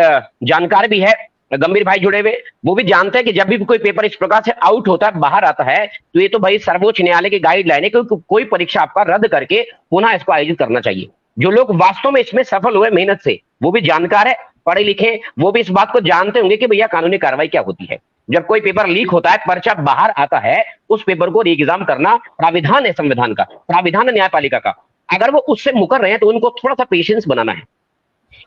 S4: जानकार भी है, गंभीर भाई जुड़े हुए, वो भी जानते हैं कि जब भी कोई पेपर इस प्रकार से आउट होता है, बाहर आता है, तो ये तो भाई सर्वोच्च न्यायालय की गाइडलाइन है कि कोई परीक्षा आपका रद्द करके पुनः इसको आयोजित करना चाहिए। जो लोग वास्तव में इसमें सफल हुए मेहनत से, वो भी जानकार है, पढ़े लिखे, वो भी इस बात को जानते होंगे कि भैया कानूनी कार्रवाई क्या होती है। जब कोई पेपर लीक होता है, पर्चा बाहर आता है, उस पेपर को री एग्जाम करना प्राविधान है संविधान का, प्राविधान है न्यायपालिका का। अगर वो उससे मुकर रहे हैं तो उनको थोड़ा सा पेशेंस बनाना है।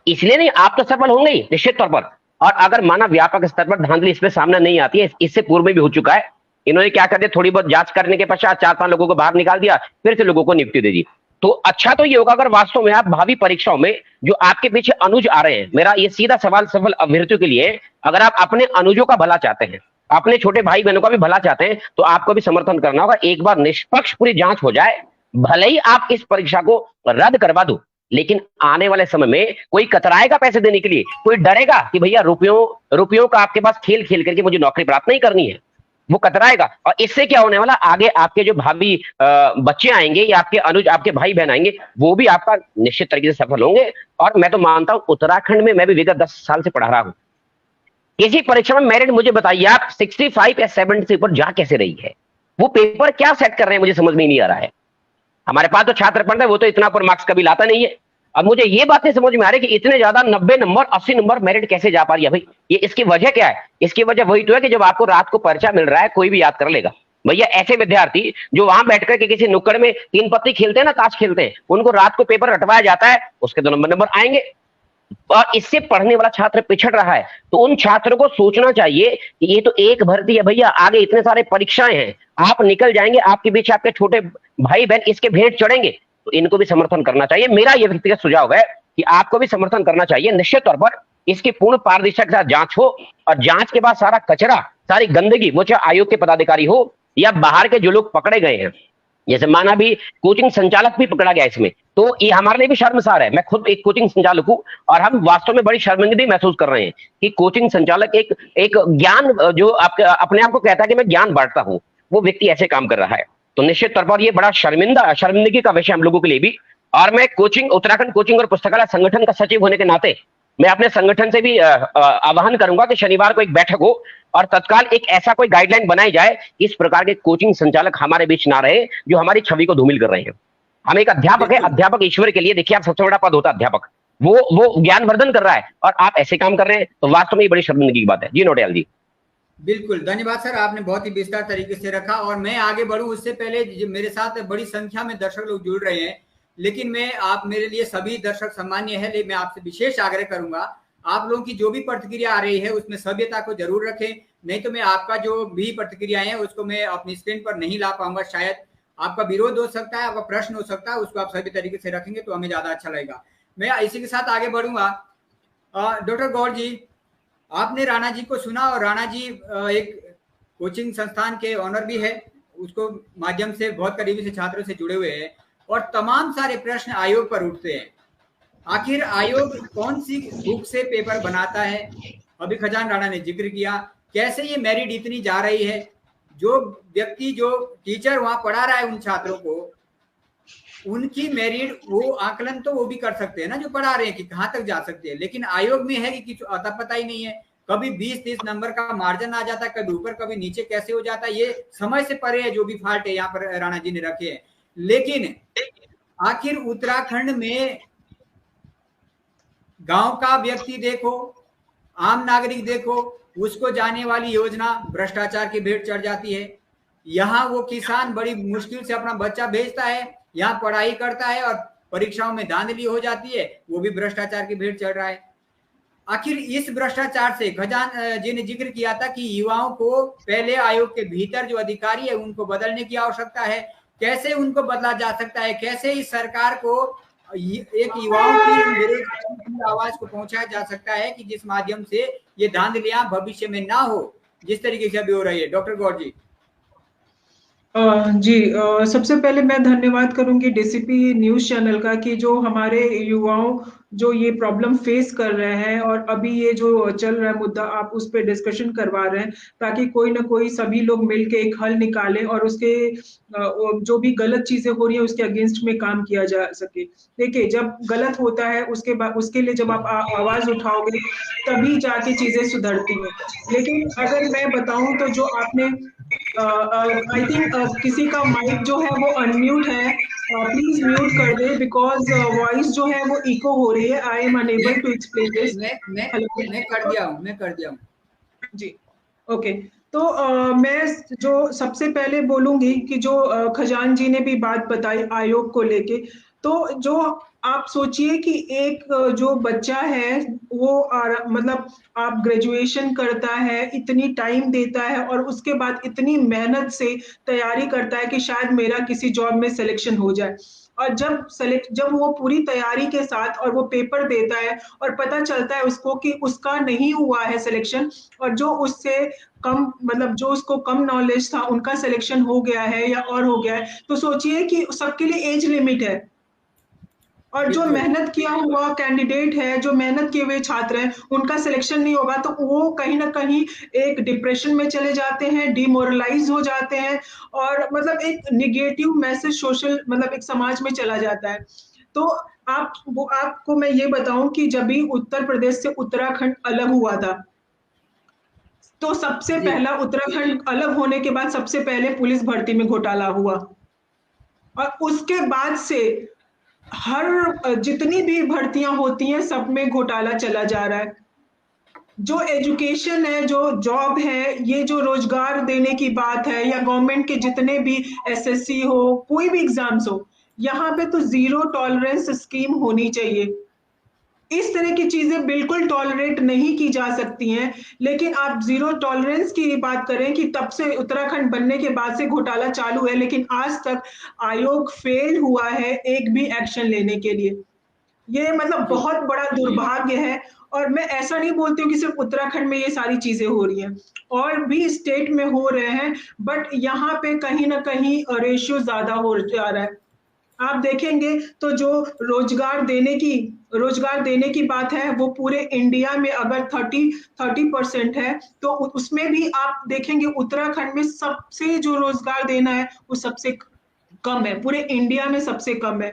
S4: इसलिए नहीं, आप तो सफल होंगे ही निश्चित तौर पर। और अगर माना व्यापक स्तर पर धांधली इसमें सामने नहीं आती है, इससे पूर्व में भी हो चुका है, इन्होंने क्या कर दिया, थोड़ी बहुत जांच करने के पश्चात 4-5 लोगों को बाहर निकाल दिया, फिर से लोगों को नियुक्ति दे दी। तो अच्छा तो ये होगा अगर वास्तव में आप भावी परीक्षाओं में जो आपके पीछे अनुज आ रहे हैं, मेरा ये सीधा सवाल सफल अभ्यर्थियों के लिए, अगर आप अपने अनुजों का भला चाहते हैं, अपने छोटे भाई बहनों का भी भला चाहते हैं, तो आपको भी समर्थन करना होगा। एक बार निष्पक्ष पूरी जांच हो जाए, भले ही आप इस परीक्षा को रद्द करवा दो, लेकिन आने वाले समय में कोई कतराएगा पैसे देने के लिए, कोई डरेगा कि भैया रुपयों का आपके पास खेल खेल करके मुझे नौकरी प्राप्त नहीं करनी है, वो कतराएगा। और इससे क्या होने वाला, आगे आपके जो भावी बच्चे आएंगे या आपके अनुज, आपके भाई बहन आएंगे, वो भी आपका निश्चित तरीके से सफल होंगे। और मैं तो मानता हूं, उत्तराखंड में मैं भी विगत 10 साल से पढ़ा रहा हूं, इसी परीक्षा में मेरिट मुझे बताइए आप 65 या 70 से ऊपर जा कैसे रही है? वो पेपर क्या सेट कर रहे हैं, मुझे समझ में नहीं आ रहा है। हमारे पास तो छात्र पढ़ते हैं, वो तो इतना पर मार्क्स कभी लाता नहीं है। अब मुझे ये बातें समझ में आ रही है कि इतने ज्यादा 90 नंबर 80 नंबर मेरिट कैसे जा पा रही है भाई? ये इसकी वजह क्या है? इसकी वजह वही तो है कि जब आपको रात को पर्चा मिल रहा है, कोई भी याद कर लेगा भैया। ऐसे विद्यार्थी जो वहां बैठकर के किसी नुक्कड़ में 3 पत्ती खेलते हैं ना, ताश खेलते हैं, उनको रात को पेपर रटवाया जाता है, उसके 2 नंबर आएंगे। और इससे पढ़ने वाला छात्र पिछड़ रहा है। तो उन छात्रों को सोचना चाहिए कि ये तो एक भर्ती है भैया, आगे इतने सारे परीक्षाएं हैं, आप निकल जाएंगे, आपके बीच आपके छोटे भाई बहन इसके भेंट चढ़ेंगे, तो इनको भी समर्थन करना चाहिए। मेरा यह व्यक्तिगत सुझाव है कि आपको भी समर्थन करना चाहिए। निश्चित तौर पर इसकी पूर्ण पारदर्शिता के साथ जांच हो, और जांच के बाद सारा कचरा, सारी गंदगी, वो चाहे आयोग के पदाधिकारी हो या बाहर के जो लोग पकड़े गए हैं, जैसे माना भी कोचिंग संचालक भी पकड़ा गया इसमें, तो ये हमारे लिए भी शर्मसार है। मैं खुद एक कोचिंग संचालक हूं और हम वास्तव में बड़ी शर्मिंदगी महसूस कर रहे हैं कि कोचिंग संचालक एक ज्ञान, जो अपने आप को कहता है कि मैं ज्ञान बांटता हूं, वो व्यक्ति ऐसे काम कर रहा है। तो निश्चित तौर पर ये बड़ा शर्मिंदगी का विषय हम लोगों के लिए भी। और मैं उत्तराखंड कोचिंग और पुस्तकालय संगठन का सचिव होने के नाते मैं अपने संगठन से भी आह्वान करूंगा कि शनिवार को एक बैठक हो और तत्काल एक ऐसा कोई गाइडलाइन बनाई जाए, इस प्रकार के कोचिंग संचालक हमारे बीच ना रहे जो हमारी छवि को धूमिल कर रहे हैं। हम एक अध्यापक है, अध्यापक ईश्वर के लिए, देखिए आप सबसे बड़ा पद होता है अध्यापक, वो ज्ञानवर्धन कर रहा है और आप ऐसे काम कर रहे हैं, तो वास्तव में ये बड़ी शर्मिंदगी की बात है। जी नोटियाल जी।
S1: बिल्कुल, धन्यवाद सर, आपने बहुत ही विस्तार तरीके से रखा। और मैं आगे बढ़ूं उससे पहले मेरे साथ बड़ी संख्या में दर्शक लोग जुड़ रहे हैं, लेकिन आप मेरे लिए सभी दर्शक सामान्य है, लेकिन मैं आपसे विशेष आग्रह करूंगा, आप लोगों की जो भी प्रतिक्रिया आ रही है उसमें सभ्यता को जरूर रखें, नहीं तो मैं आपका जो भी प्रतिक्रियाएं हैं उसको मैं अपनी स्क्रीन पर नहीं ला पाऊंगा। शायद आपका विरोध हो सकता है, आपका प्रश्न हो सकता है, उसको आप सभी तरीके से रखेंगे तो हमें ज्यादा अच्छा लगेगा। मैं इसी के साथ आगे बढ़ूंगा। डॉक्टर गौर जी, आपने राणा जी को सुना, और राणा जी एक कोचिंग संस्थान के ऑनर भी है, उसको माध्यम से बहुत करीबी से छात्रों से जुड़े हुए हैं, और तमाम सारे प्रश्न आयोग पर उठते हैं। आखिर आयोग कौन सी बुक से पेपर बनाता है? अभी खजान राणा ने जिक्र किया, कैसे ये मेरिट इतनी जा रही है? जो व्यक्ति, जो टीचर वहां पढ़ा रहा है उन छात्रों को, उनकी मेरिट, वो आकलन तो वो भी कर सकते हैं ना जो पढ़ा रहे हैं कि कहाँ तक जा सकते हैं, लेकिन आयोग में है कि अता पता ही नहीं है। कभी 20-30 नंबर का मार्जिन आ जाता है, कभी ऊपर कभी नीचे कैसे हो जाता है, ये समझ से परे है जो भी फॉल्ट है यहाँ पर राणा जी ने रखे हैं। लेकिन आखिर उत्तराखंड में गांव का व्यक्ति देखो, आम नागरिक देखो, उसको जाने वाली योजना भ्रष्टाचार की भेंट चढ़ जाती है। यहाँ वो किसान बड़ी मुश्किल से अपना बच्चा भेजता है, यहाँ पढ़ाई करता है और परीक्षाओं में धांधली हो जाती है, वो भी भ्रष्टाचार की भेंट चढ़ रहा है। आखिर इस भ्रष्टाचार से खजान जी ने जिक्र किया था कि युवाओं को पहले आयोग के भीतर जो अधिकारी है उनको बदलने की आवश्यकता है। कैसे उनको बदला जा सकता है? कैसे इस सरकार को एक युवाओं की बेरोजगारी की आवाज को पहुंचाया जा सकता है कि जिस माध्यम से ये धांधलियां भविष्य में ना हो, जिस तरीके से अभी हो रही है। डॉक्टर गौर जी।
S5: जी, सबसे पहले मैं धन्यवाद करूंगी डीसीपी न्यूज चैनल का कि जो हमारे युवाओं जो ये प्रॉब्लम फेस कर रहे हैं और अभी ये जो चल रहा है मुद्दा आप उस पर डिस्कशन करवा रहे हैं, ताकि कोई ना कोई सभी लोग मिलके एक हल निकालें और उसके जो भी गलत चीजें हो रही है उसके अगेंस्ट में काम किया जा सके। देखिए, जब गलत होता है उसके बाद उसके लिए जब आप आवाज उठाओगे तभी जाके चीजें सुधरती हैं। लेकिन अगर मैं बताऊं तो जो आपने आई थिंक किसी का माइक जो है वो अनम्यूट है, प्लीज म्यूट कर दे बिकॉज वॉइस जो है वो इको हो रही है। I am unable to explain this.
S1: मैं कर दिया हूँ
S5: जी, ओके। तो मैं जो सबसे पहले बोलूंगी कि जो खजान जी ने भी बात बताई आयोग को लेके, तो जो आप सोचिए कि एक जो बच्चा है वो मतलब आप ग्रेजुएशन करता है, इतनी टाइम देता है और उसके बाद इतनी मेहनत से तैयारी करता है कि शायद मेरा किसी जॉब में सिलेक्शन हो जाए, और जब वो पूरी तैयारी के साथ और वो पेपर देता है और पता चलता है उसको कि उसका नहीं हुआ है सिलेक्शन, और जो उससे कम मतलब जो उसको कम नॉलेज था उनका सिलेक्शन हो गया है या और हो गया है, तो सोचिए कि सबके लिए एज लिमिट है। और जो मेहनत किया हुआ कैंडिडेट है, जो मेहनत किए हुए छात्र हैं, उनका सिलेक्शन नहीं होगा तो वो कहीं ना कहीं एक डिप्रेशन में चले जाते हैं, डिमोरलाइज हो जाते हैं, और मतलब एक निगेटिव मैसेज सोशल मतलब एक समाज में चला जाता है। तो आपको मैं ये बताऊं कि जब भी उत्तर प्रदेश से उत्तराखंड अलग हुआ था, तो सबसे पहला उत्तराखंड अलग होने के बाद सबसे पहले पुलिस भर्ती में घोटाला हुआ, और उसके बाद से हर जितनी भी भर्तियां होती हैं सब में घोटाला चला जा रहा है। जो एजुकेशन है, जो जॉब है, ये जो रोजगार देने की बात है, या गवर्नमेंट के जितने भी एसएससी हो, कोई भी एग्जाम्स हो, यहाँ पे तो जीरो टॉलरेंस स्कीम होनी चाहिए। इस तरह की चीजें बिल्कुल टॉलरेट नहीं की जा सकती हैं। लेकिन आप जीरो टॉलरेंस की बात करें कि तब से उत्तराखंड बनने के बाद से घोटाला चालू है, लेकिन आज तक आयोग फेल हुआ है एक भी एक्शन लेने के लिए। ये मतलब बहुत बड़ा दुर्भाग्य है। और मैं ऐसा नहीं बोलती हूँ कि सिर्फ उत्तराखंड में ये सारी चीजें हो रही हैं, और भी स्टेट में हो रहे हैं, बट यहाँ पे कहीं ना कहीं रेशियो ज्यादा हो जा रहा है। आप देखेंगे तो जो रोजगार देने की बात है, वो पूरे इंडिया में अगर 30% है, तो उसमें भी आप देखेंगे उत्तराखंड में सबसे जो रोजगार देना है वो सबसे कम है, पूरे इंडिया में सबसे कम है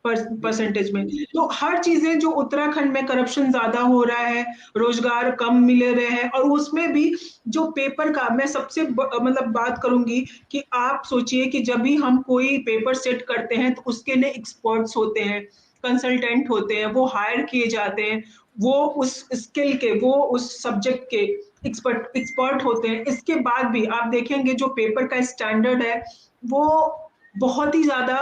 S5: परसेंटेज में। तो हर चीजें जो उत्तराखंड में करप्शन ज्यादा हो रहा है, रोजगार कम मिल रहे हैं, और उसमें भी जो पेपर का मैं सबसे मतलब बात करूंगी कि आप सोचिए कि जब भी हम कोई पेपर सेट करते हैं तो उसके लिए एक्सपर्ट्स होते हैं, कंसल्टेंट होते हैं, वो हायर किए जाते हैं, वो उस स्किल के, वो उस सब्जेक्ट के एक्सपर्ट होते हैं। इसके बाद भी आप देखेंगे जो पेपर का स्टैंडर्ड है वो बहुत ही ज्यादा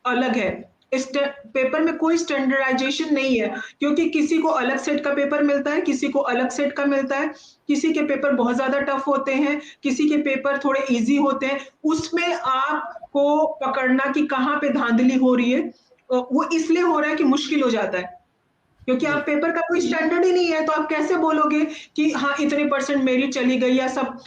S5: अलग है। इस पेपर में कोई स्टैंडर्डाइजेशन नहीं है, क्योंकि किसी को अलग सेट का पेपर मिलता है, किसी को अलग सेट का मिलता है, किसी के पेपर बहुत ज्यादा टफ होते हैं, किसी के पेपर थोड़े इजी होते हैं। उसमें आपको पकड़ना कि कहाँ पे धांधली हो रही है, वो इसलिए हो रहा है कि मुश्किल हो जाता है, क्योंकि आप पेपर का कोई स्टैंडर्ड ही नहीं है। तो आप कैसे बोलोगे कि हाँ इतने परसेंट मेरी चली गई या सब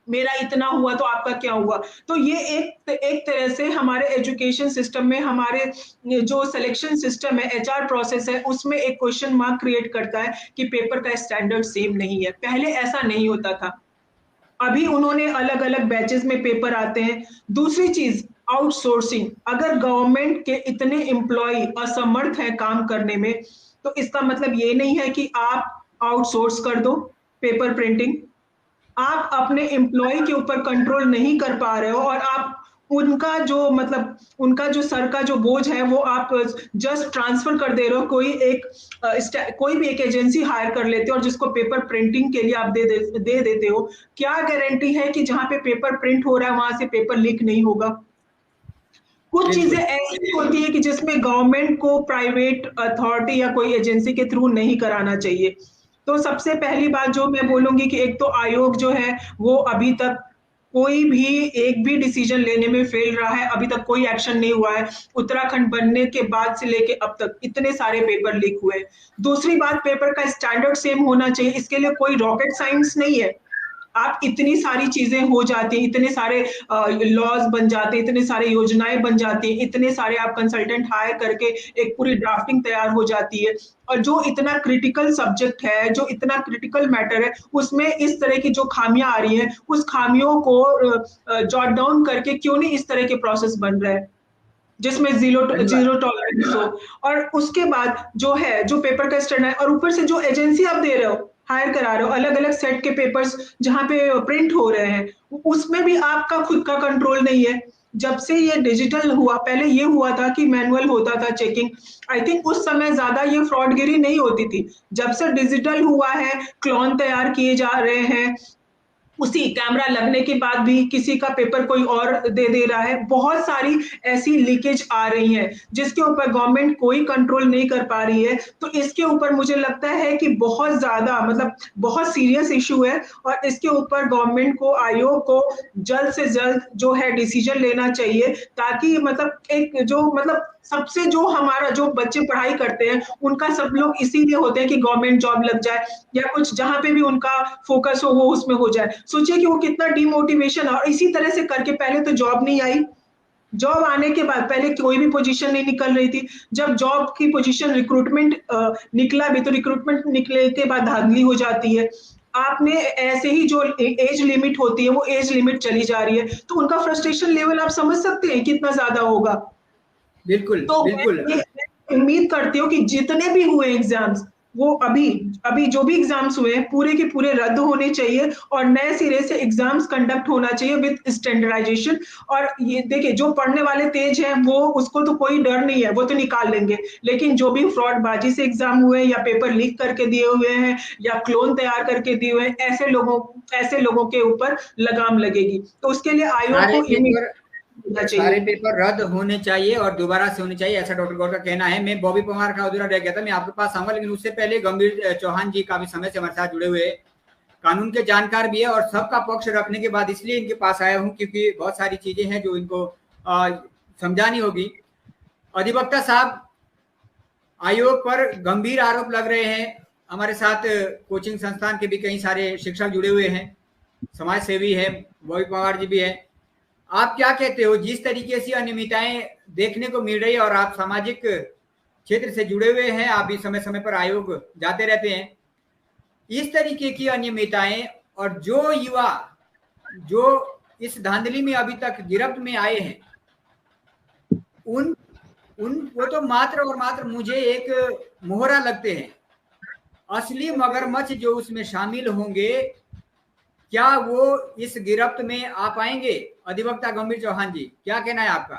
S5: मेरा इतना हुआ तो आपका क्या हुआ। तो ये एक तरह से हमारे एजुकेशन सिस्टम में, हमारे जो सिलेक्शन सिस्टम है, एचआर प्रोसेस है, उसमें एक क्वेश्चन मार्क क्रिएट करता है कि पेपर का स्टैंडर्ड सेम नहीं है। पहले ऐसा नहीं होता था, अभी उन्होंने अलग अलग बैचेस में पेपर आते हैं। दूसरी चीज आउटसोर्सिंग, अगर गवर्नमेंट के इतने एम्प्लॉय असमर्थ हैं काम करने में, तो इसका मतलब ये नहीं है कि आप आउटसोर्स कर दो पेपर प्रिंटिंग। आप अपने एम्प्लॉय के ऊपर कंट्रोल नहीं कर पा रहे हो, और आप उनका जो मतलब उनका जो सर का जो बोझ है वो आप जस्ट ट्रांसफर कर दे रहे हो। कोई भी एक एजेंसी हायर कर लेते हो और जिसको पेपर प्रिंटिंग के लिए आप दे देते हो। क्या गारंटी है कि जहां पे पेपर प्रिंट हो रहा है वहां से पेपर लीक नहीं होगा। कुछ चीजें ऐसी होती है कि जिसमें गवर्नमेंट को प्राइवेट अथॉरिटी या कोई एजेंसी के थ्रू नहीं कराना चाहिए। तो सबसे पहली बात जो मैं बोलूंगी कि एक तो आयोग जो है वो अभी तक कोई भी एक भी डिसीजन लेने में फेल रहा है, अभी तक कोई एक्शन नहीं हुआ है। उत्तराखंड बनने के बाद से लेके अब तक इतने सारे पेपर लीक हुए। दूसरी बात, पेपर का स्टैंडर्ड सेम होना चाहिए, इसके लिए कोई रॉकेट साइंस नहीं है। आप इतनी सारी चीजें हो जाती हैं, इतने सारे लॉज बन जाते हैं, इतने सारे योजनाएं बन जाती हैं, इतने सारे आप कंसल्टेंट हायर करके एक पूरी ड्राफ्टिंग तैयार हो जाती है। और जो इतना क्रिटिकल सब्जेक्ट है, जो इतना क्रिटिकल मैटर है, उसमें इस तरह की जो खामियां आ रही हैं, उस खामियों को जॉट डाउन करके क्यों नहीं इस तरह के प्रोसेस बन रहे हैं जिसमें जीरो टॉलरेंस हो। और उसके बाद जो है, जो पेपर का स्टैंडर्ड है, और ऊपर से जो एजेंसी आप दे रहे हो, हायर करा रहे हो, अलग अलग सेट के पेपर्स जहां पे प्रिंट हो रहे हैं, उसमें भी आपका खुद का कंट्रोल नहीं है। जब से ये डिजिटल हुआ, पहले ये हुआ था कि मैनुअल होता था चेकिंग, आई थिंक उस समय ज्यादा ये फ्रॉडगिरी नहीं होती थी। जब से डिजिटल हुआ है, क्लोन तैयार किए जा रहे हैं, उसी कैमरा लगने के बाद भी किसी का पेपर कोई और दे रहा है, बहुत सारी ऐसी लीकेज आ रही हैं जिसके ऊपर गवर्नमेंट कोई कंट्रोल नहीं कर पा रही है। तो इसके ऊपर मुझे लगता है कि बहुत ज्यादा, मतलब बहुत सीरियस इशू है, और इसके ऊपर गवर्नमेंट को, आयोग को जल्द से जल्द जो है डिसीजन लेना चाहिए, ताकि मतलब एक जो मतलब सबसे जो हमारा जो बच्चे पढ़ाई करते हैं उनका सब लोग इसीलिए होते हैं कि गवर्नमेंट जॉब लग जाए, या कुछ जहां पे भी उनका फोकस हो वो उसमें हो जाए। सोचिए कि वो कितना डिमोटिवेशन है। और इसी तरह से करके पहले तो जॉब नहीं आई, जॉब आने के बाद पहले कोई भी पोजीशन नहीं निकल रही थी। जब जॉब की पोजीशन, रिक्रूटमेंट निकला भी, तो रिक्रूटमेंट निकले के बाद धांधली हो जाती है। आपने ऐसे ही जो एज लिमिट होती है वो एज लिमिट चली जा रही है, तो उनका फ्रस्ट्रेशन लेवल आप समझ सकते हैं कितना ज्यादा होगा।
S1: बिल्कुल
S5: तो
S1: बिल्कुल।
S5: मैं उम्मीद करती हूँ कि जितने भी हुए एग्जाम्स, वो अभी जो भी एग्जाम्स हुए हैं पूरे के पूरे रद्द होने चाहिए, और नए सिरे से एग्जाम्स कंडक्ट होना चाहिए विद स्टैंडर्डाइजेशन। और ये देखिए, जो पढ़ने वाले तेज हैं वो, उसको तो कोई डर नहीं है, वो तो निकाल लेंगे। लेकिन जो भी फ्रॉडबाजी से एग्जाम हुए, या पेपर लीक करके दिए हुए हैं, या क्लोन तैयार करके दिए हुए हैं, ऐसे लोगों के ऊपर लगाम लगेगी। तो उसके लिए आयोग को
S1: सारे पेपर रद्द होने चाहिए और दोबारा से होने चाहिए, ऐसा डॉक्टर गौर का कहना है। मैं बॉबी पवार का अधूरा रह गया था, मैं आपके पास आऊंगा, लेकिन उससे पहले गंभीर चौहान जी काफी समय से हमारे साथ जुड़े हुए कानून के जानकार भी है, और सबका पक्ष रखने के बाद इसलिए इनके पास आया हूं क्योंकि बहुत सारी चीजें हैं जो इनको समझानी होगी। अधिवक्ता साहब, आयोग पर गंभीर आरोप लग रहे हैं। हमारे साथ कोचिंग संस्थान के भी कई सारे शिक्षक जुड़े हुए हैं, समाज सेवी है, बॉबी पवार जी भी है। आप क्या कहते हो, जिस तरीके से अनियमितताएं देखने को मिल रही है, और आप सामाजिक क्षेत्र से जुड़े हुए हैं, आप भी समय समय पर आयोग जाते रहते हैं, इस तरीके की अनियमितताएं, और जो युवा जो इस धांधली में अभी तक गिरफ्त में आए हैं, वो तो मात्र और मात्र मुझे एक मोहरा लगते हैं। असली मगरमच्छ जो उसमें शामिल होंगे, क्या वो इस गिरफ्त में आ पाएंगे? अधिवक्ता गंभीर चौहान जी, क्या कहना है आपका?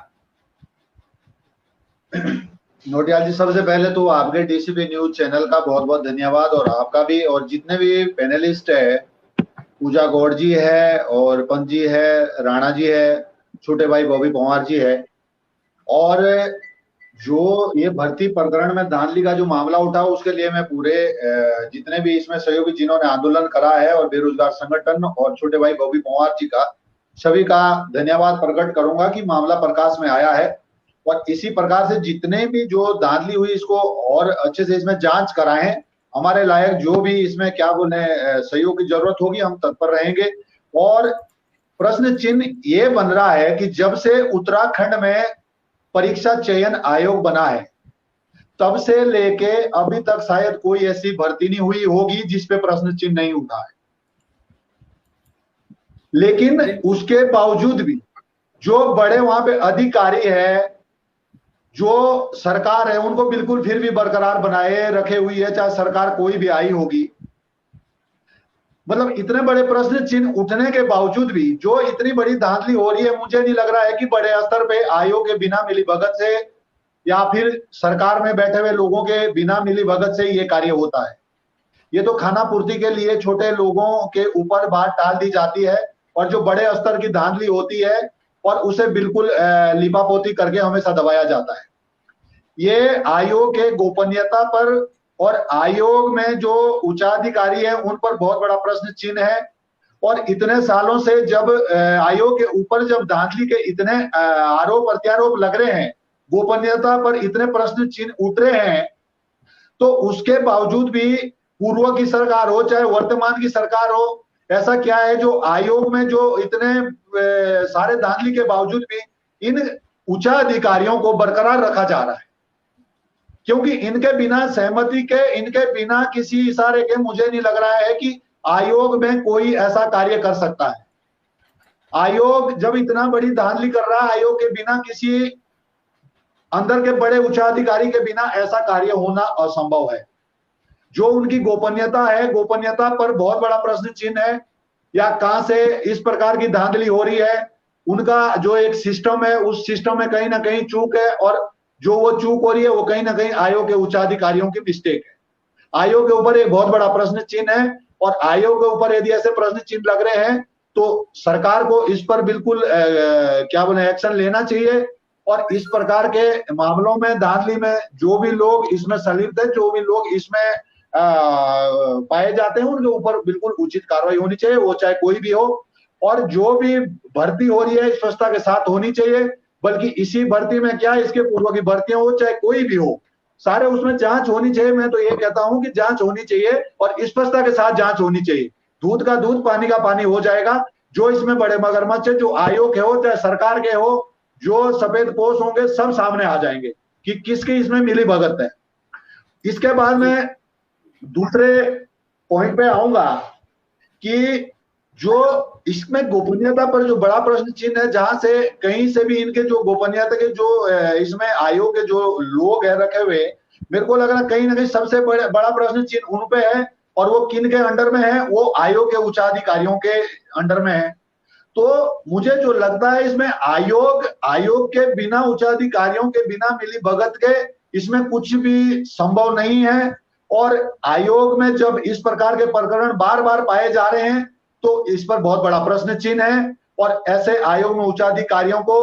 S6: नोटियाल जी, सबसे पहले तो आपके डीसीपी न्यूज चैनल का बहुत बहुत धन्यवाद, और आपका भी, और जितने भी पैनलिस्ट है, पूजा गौड़ जी है, और पंत जी है, राणा जी है, छोटे भाई बॉबी पवार जी है, और जो ये भर्ती प्रकरण में धांधली का जो मामला उठा, उसके लिए मैं पूरे जितने भी इसमें सहयोगी जिन्होंने आंदोलन करा है, और बेरोजगार संगठन और छोटे भाई बॉबी पवार जी का, सभी का धन्यवाद प्रकट करूंगा कि मामला प्रकाश में आया है। और इसी प्रकार से जितने भी जो धांधली हुई, इसको और अच्छे से इसमें जांच कराएं। हमारे लायक जो भी इसमें क्या बोले सहयोग की जरूरत होगी, हम तत्पर रहेंगे। और प्रश्न चिन्ह ये बन रहा है कि जब से उत्तराखंड में परीक्षा चयन आयोग बना है, तब से लेके अभी तक शायद कोई ऐसी भर्ती नहीं हुई होगी जिसपे प्रश्न चिन्ह नहीं उठा है। लेकिन उसके बावजूद भी जो बड़े वहां पे अधिकारी है, जो सरकार है, उनको बिल्कुल फिर भी बरकरार बनाए रखे हुई है, चाहे सरकार कोई भी आई होगी। मतलब इतने बड़े प्रश्न चिन्ह उठने के बावजूद भी जो इतनी बड़ी धांधली हो रही है, मुझे नहीं लग रहा है कि बड़े स्तर पे आयोग के बिना मिलीभगत से, या फिर सरकार में बैठे हुए लोगों के बिना मिलीभगत से ये कार्य होता है। ये तो खाना पूर्ति के लिए छोटे लोगों के ऊपर बात टाल दी जाती है, और जो बड़े स्तर की धांधली होती है और उसे बिल्कुल लिपापोती करके हमेशा दबाया जाता है। ये आयोग के गोपनीयता पर और आयोग में जो उच्चाधिकारी है उन पर बहुत बड़ा प्रश्न चिन्ह है। और इतने सालों से जब आयोग के ऊपर जब धांधली के इतने आरोप प्रत्यारोप लग रहे हैं, गोपनीयता पर इतने प्रश्न चिन्ह उठ रहे हैं, तो उसके बावजूद भी पूर्व की सरकार हो चाहे वर्तमान की सरकार हो, ऐसा क्या है जो आयोग में जो इतने सारे धांधली के बावजूद भी इन उच्च अधिकारियों को बरकरार रखा जा रहा है? क्योंकि इनके बिना सहमति के, इनके बिना किसी इशारे के मुझे नहीं लग रहा है कि आयोग में कोई ऐसा कार्य कर सकता है। आयोग जब इतना बड़ी धांधली कर रहा है, आयोग के बिना, किसी अंदर के बड़े उच्चाधिकारी के बिना ऐसा कार्य होना असंभव है। जो उनकी गोपनीयता है, गोपनीयता पर बहुत बड़ा प्रश्न चिन्ह है, या कहां से इस प्रकार की धांधली हो रही है। उनका जो एक सिस्टम है, उस सिस्टम में कहीं ना कहीं चूक है, और जो वो चूक हो रही है वो कहीं ना कहीं आयोग के उच्चाधिकारियों की मिस्टेक है। आयोग के ऊपर एक बहुत बड़ा प्रश्न चिन्ह है, और आयोग के ऊपर यदि ऐसे प्रश्न चिन्ह लग रहे हैं तो सरकार को इस पर बिल्कुल क्या बोले एक्शन लेना चाहिए। और इस प्रकार के मामलों में, धांधली में जो भी लोग इसमें संलिप्त है, जो भी लोग इसमें पाए जाते हैं, उनके ऊपर बिल्कुल उचित कार्रवाई होनी चाहिए, वो चाहे कोई भी हो। और जो भी भर्ती हो रही है स्पष्टता के साथ होनी चाहिए, बल्कि इसी भर्ती में क्या, इसके पूर्व की भर्तियां हो चाहे कोई भी हो, सारे उसमें जांच होनी चाहिए। मैं तो ये कहता हूं कि जांच होनी चाहिए और स्पष्टता के साथ जांच होनी चाहिए। दूध का दूध, पानी का पानी हो जाएगा। जो इसमें बड़े मगरमच्छ है, जो आयोग के हो चाहे सरकार के हो, जो सफेद पोश होंगे, सब सामने आ जाएंगे कि किसकी इसमें मिली भगत है। इसके बाद में दूसरे पॉइंट पे आऊंगा कि जो इसमें गोपनीयता पर जो बड़ा प्रश्न चिन्ह है, जहां से कहीं से भी इनके जो गोपनीयता के जो इसमें आयोग के जो लोग है रखे हुए, मेरे को लग रहा है कहीं ना कहीं सबसे बड़ा प्रश्न चिन्ह उन पे है, और वो किन के अंडर में है, वो आयोग के उच्चाधिकारियों के अंडर में है। तो मुझे जो लगता है इसमें आयोग के बिना, उच्चाधिकारियों के बिना मिली भगत के इसमें कुछ भी संभव नहीं है। और आयोग में जब इस प्रकार के प्रकरण बार बार पाए जा रहे हैं तो इस पर बहुत बड़ा प्रश्न चिन्ह है, और ऐसे आयोग में उच्चाधिकारियों को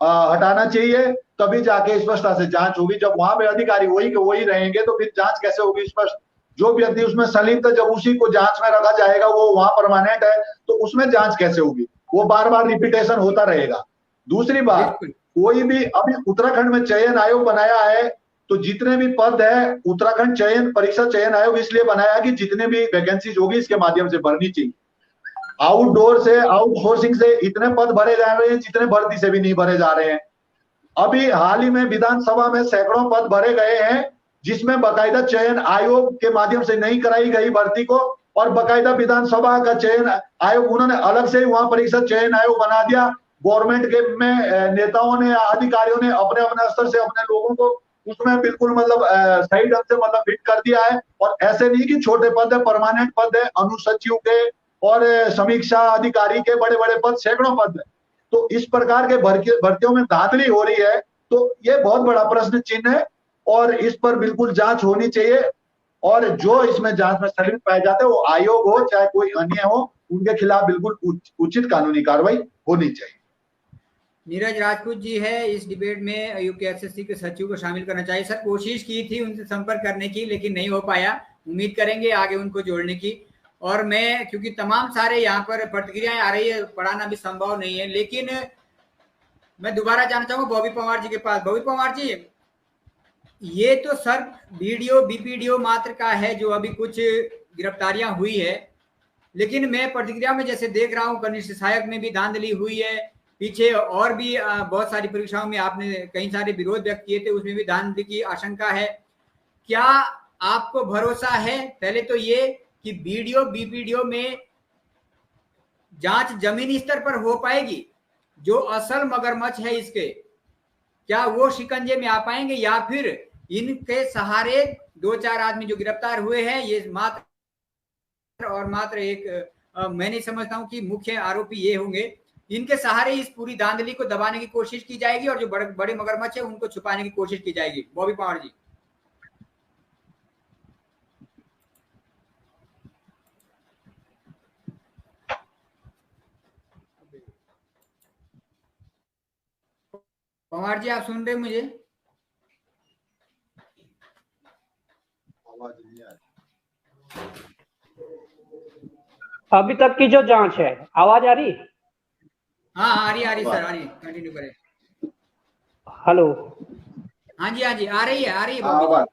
S6: हटाना चाहिए, तभी जाके स्पष्टता से जांच होगी। जब वहां पे अधिकारी वही के वही रहेंगे तो फिर जांच कैसे होगी स्पष्ट? जो व्यक्ति उसमें संलिप्त है, जब उसी को जांच में रखा जाएगा, वो वहां परमानेंट है, तो उसमें जांच कैसे होगी? वो बार बार रिपीटेशन होता रहेगा। दूसरी बात, कोई भी अभी उत्तराखंड में चयन आयोग बनाया है, तो जितने भी पद है, उत्तराखंड चयन परीक्षा चयन आयोग इसलिए बनाया कि जितने भी वैकेंसीज होगी इसके माध्यम से भरनी चाहिए। आउटडोर से, आउटसोर्सिंग से इतने पद भरे जा रहे हैं जितने भर्ती से भी नहीं भरे जा रहे हैं। अभी हाल ही में विधानसभा में सैकड़ों पद भरे गए हैं, जिसमें बाकायदा चयन आयोग के माध्यम से नहीं कराई गई भर्ती को, और बाकायदा विधानसभा का चयन आयोग उन्होंने अलग से वहां परीक्षा चयन आयोग बना दिया। गवर्नमेंट के में नेताओं ने, अधिकारियों ने अपने अपने स्तर से अपने लोगों को उसमें बिल्कुल मतलब सही ढंग से मतलब फिट कर दिया है। और ऐसे नहीं कि छोटे पद है, परमानेंट पद है, अनुसचिव के और समीक्षा अधिकारी के बड़े बड़े पद, सैकड़ों पद है। तो इस प्रकार के भर्तियों में धांधली हो रही है, तो ये बहुत बड़ा प्रश्न चिन्ह है, और इस पर बिल्कुल जांच होनी चाहिए। और जो इसमें जांच में संलिप्त पाए जाते हैं, वो आयोग हो चाहे कोई अन्य हो, उनके खिलाफ बिल्कुल उचित कानूनी कार्रवाई होनी चाहिए।
S1: नीरज राजपूत जी है इस डिबेट में यूपीएसएससी के सचिव को शामिल करना चाहिए। सर, कोशिश की थी उनसे संपर्क करने की, लेकिन नहीं हो पाया। उम्मीद करेंगे आगे उनको जोड़ने की। और मैं, क्योंकि तमाम सारे यहाँ पर प्रतिक्रियाएं आ रही है, पढ़ाना भी संभव नहीं है, लेकिन मैं दोबारा जानना चाहूंगा बॉबी पंवार जी के पास। बॉबी पंवार जी, ये तो सर वीडियो बीपीडीओ मात्र का है जो अभी कुछ गिरफ्तारियां हुई है, लेकिन मैं प्रतिक्रिया में जैसे देख रहा हूँ कनिष्ठ सहायक में भी धांधली हुई है, पीछे और भी बहुत सारी परीक्षाओं में आपने कई सारे विरोध व्यक्त किए थे, उसमें भी धांधली की आशंका है। क्या आपको भरोसा है, पहले तो ये, कि वीडियो बीपीडीओ में जांच जमीनी स्तर पर हो पाएगी? जो असल मगरमच्छ है इसके, क्या वो शिकंजे में आ पाएंगे, या फिर इनके सहारे 2-4 आदमी जो गिरफ्तार हुए हैं, ये मात्र और मात्र एक मैं नहीं समझता हूं कि मुख्य आरोपी ये होंगे, इनके सहारे इस पूरी धांधली को दबाने की कोशिश की जाएगी और जो बड़े बड़े मगरमच्छ है उनको छुपाने की कोशिश की जाएगी? बॉबी पंवार जी। पंवार जी, आप सुन रहे हैं मुझे?
S6: आवाज नहीं आ रही।
S2: अभी तक की जो जांच है, आवाज आ रही?
S1: हाँ हाँ, आ रही सर, आ रही, कंटिन्यू करें।
S2: हेलो,
S1: हाँ जी आ रही है
S6: हाँ,
S1: बॉबी जी।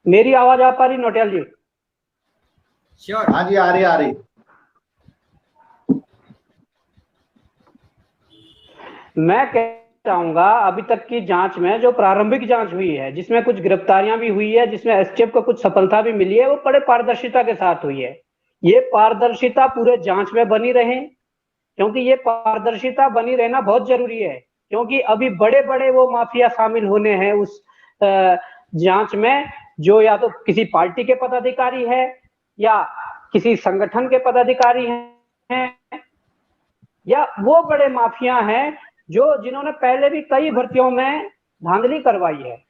S2: मेरी आवाज आ पा रही नौटियाल जी?
S1: श्योर।
S6: हाँ जी, आ रही।
S2: मैं कहना चाहूंगा अभी तक की जांच में जो प्रारंभिक जांच हुई है, जिसमें कुछ गिरफ्तारियां भी हुई है, जिसमें एसटीएफ को कुछ सफलता भी मिली है, वो बड़े पारदर्शिता के साथ हुई है। ये पारदर्शिता पूरे जांच में बनी रहे, क्योंकि ये पारदर्शिता बनी रहना बहुत जरूरी है, क्योंकि अभी बड़े बड़े वो माफिया शामिल होने हैं उस जांच में, जो या तो किसी पार्टी के पदाधिकारी है या किसी संगठन के पदाधिकारी हैं, या वो बड़े माफिया हैं जो जिन्होंने पहले भी कई भर्तियों में धांधली करवाई है।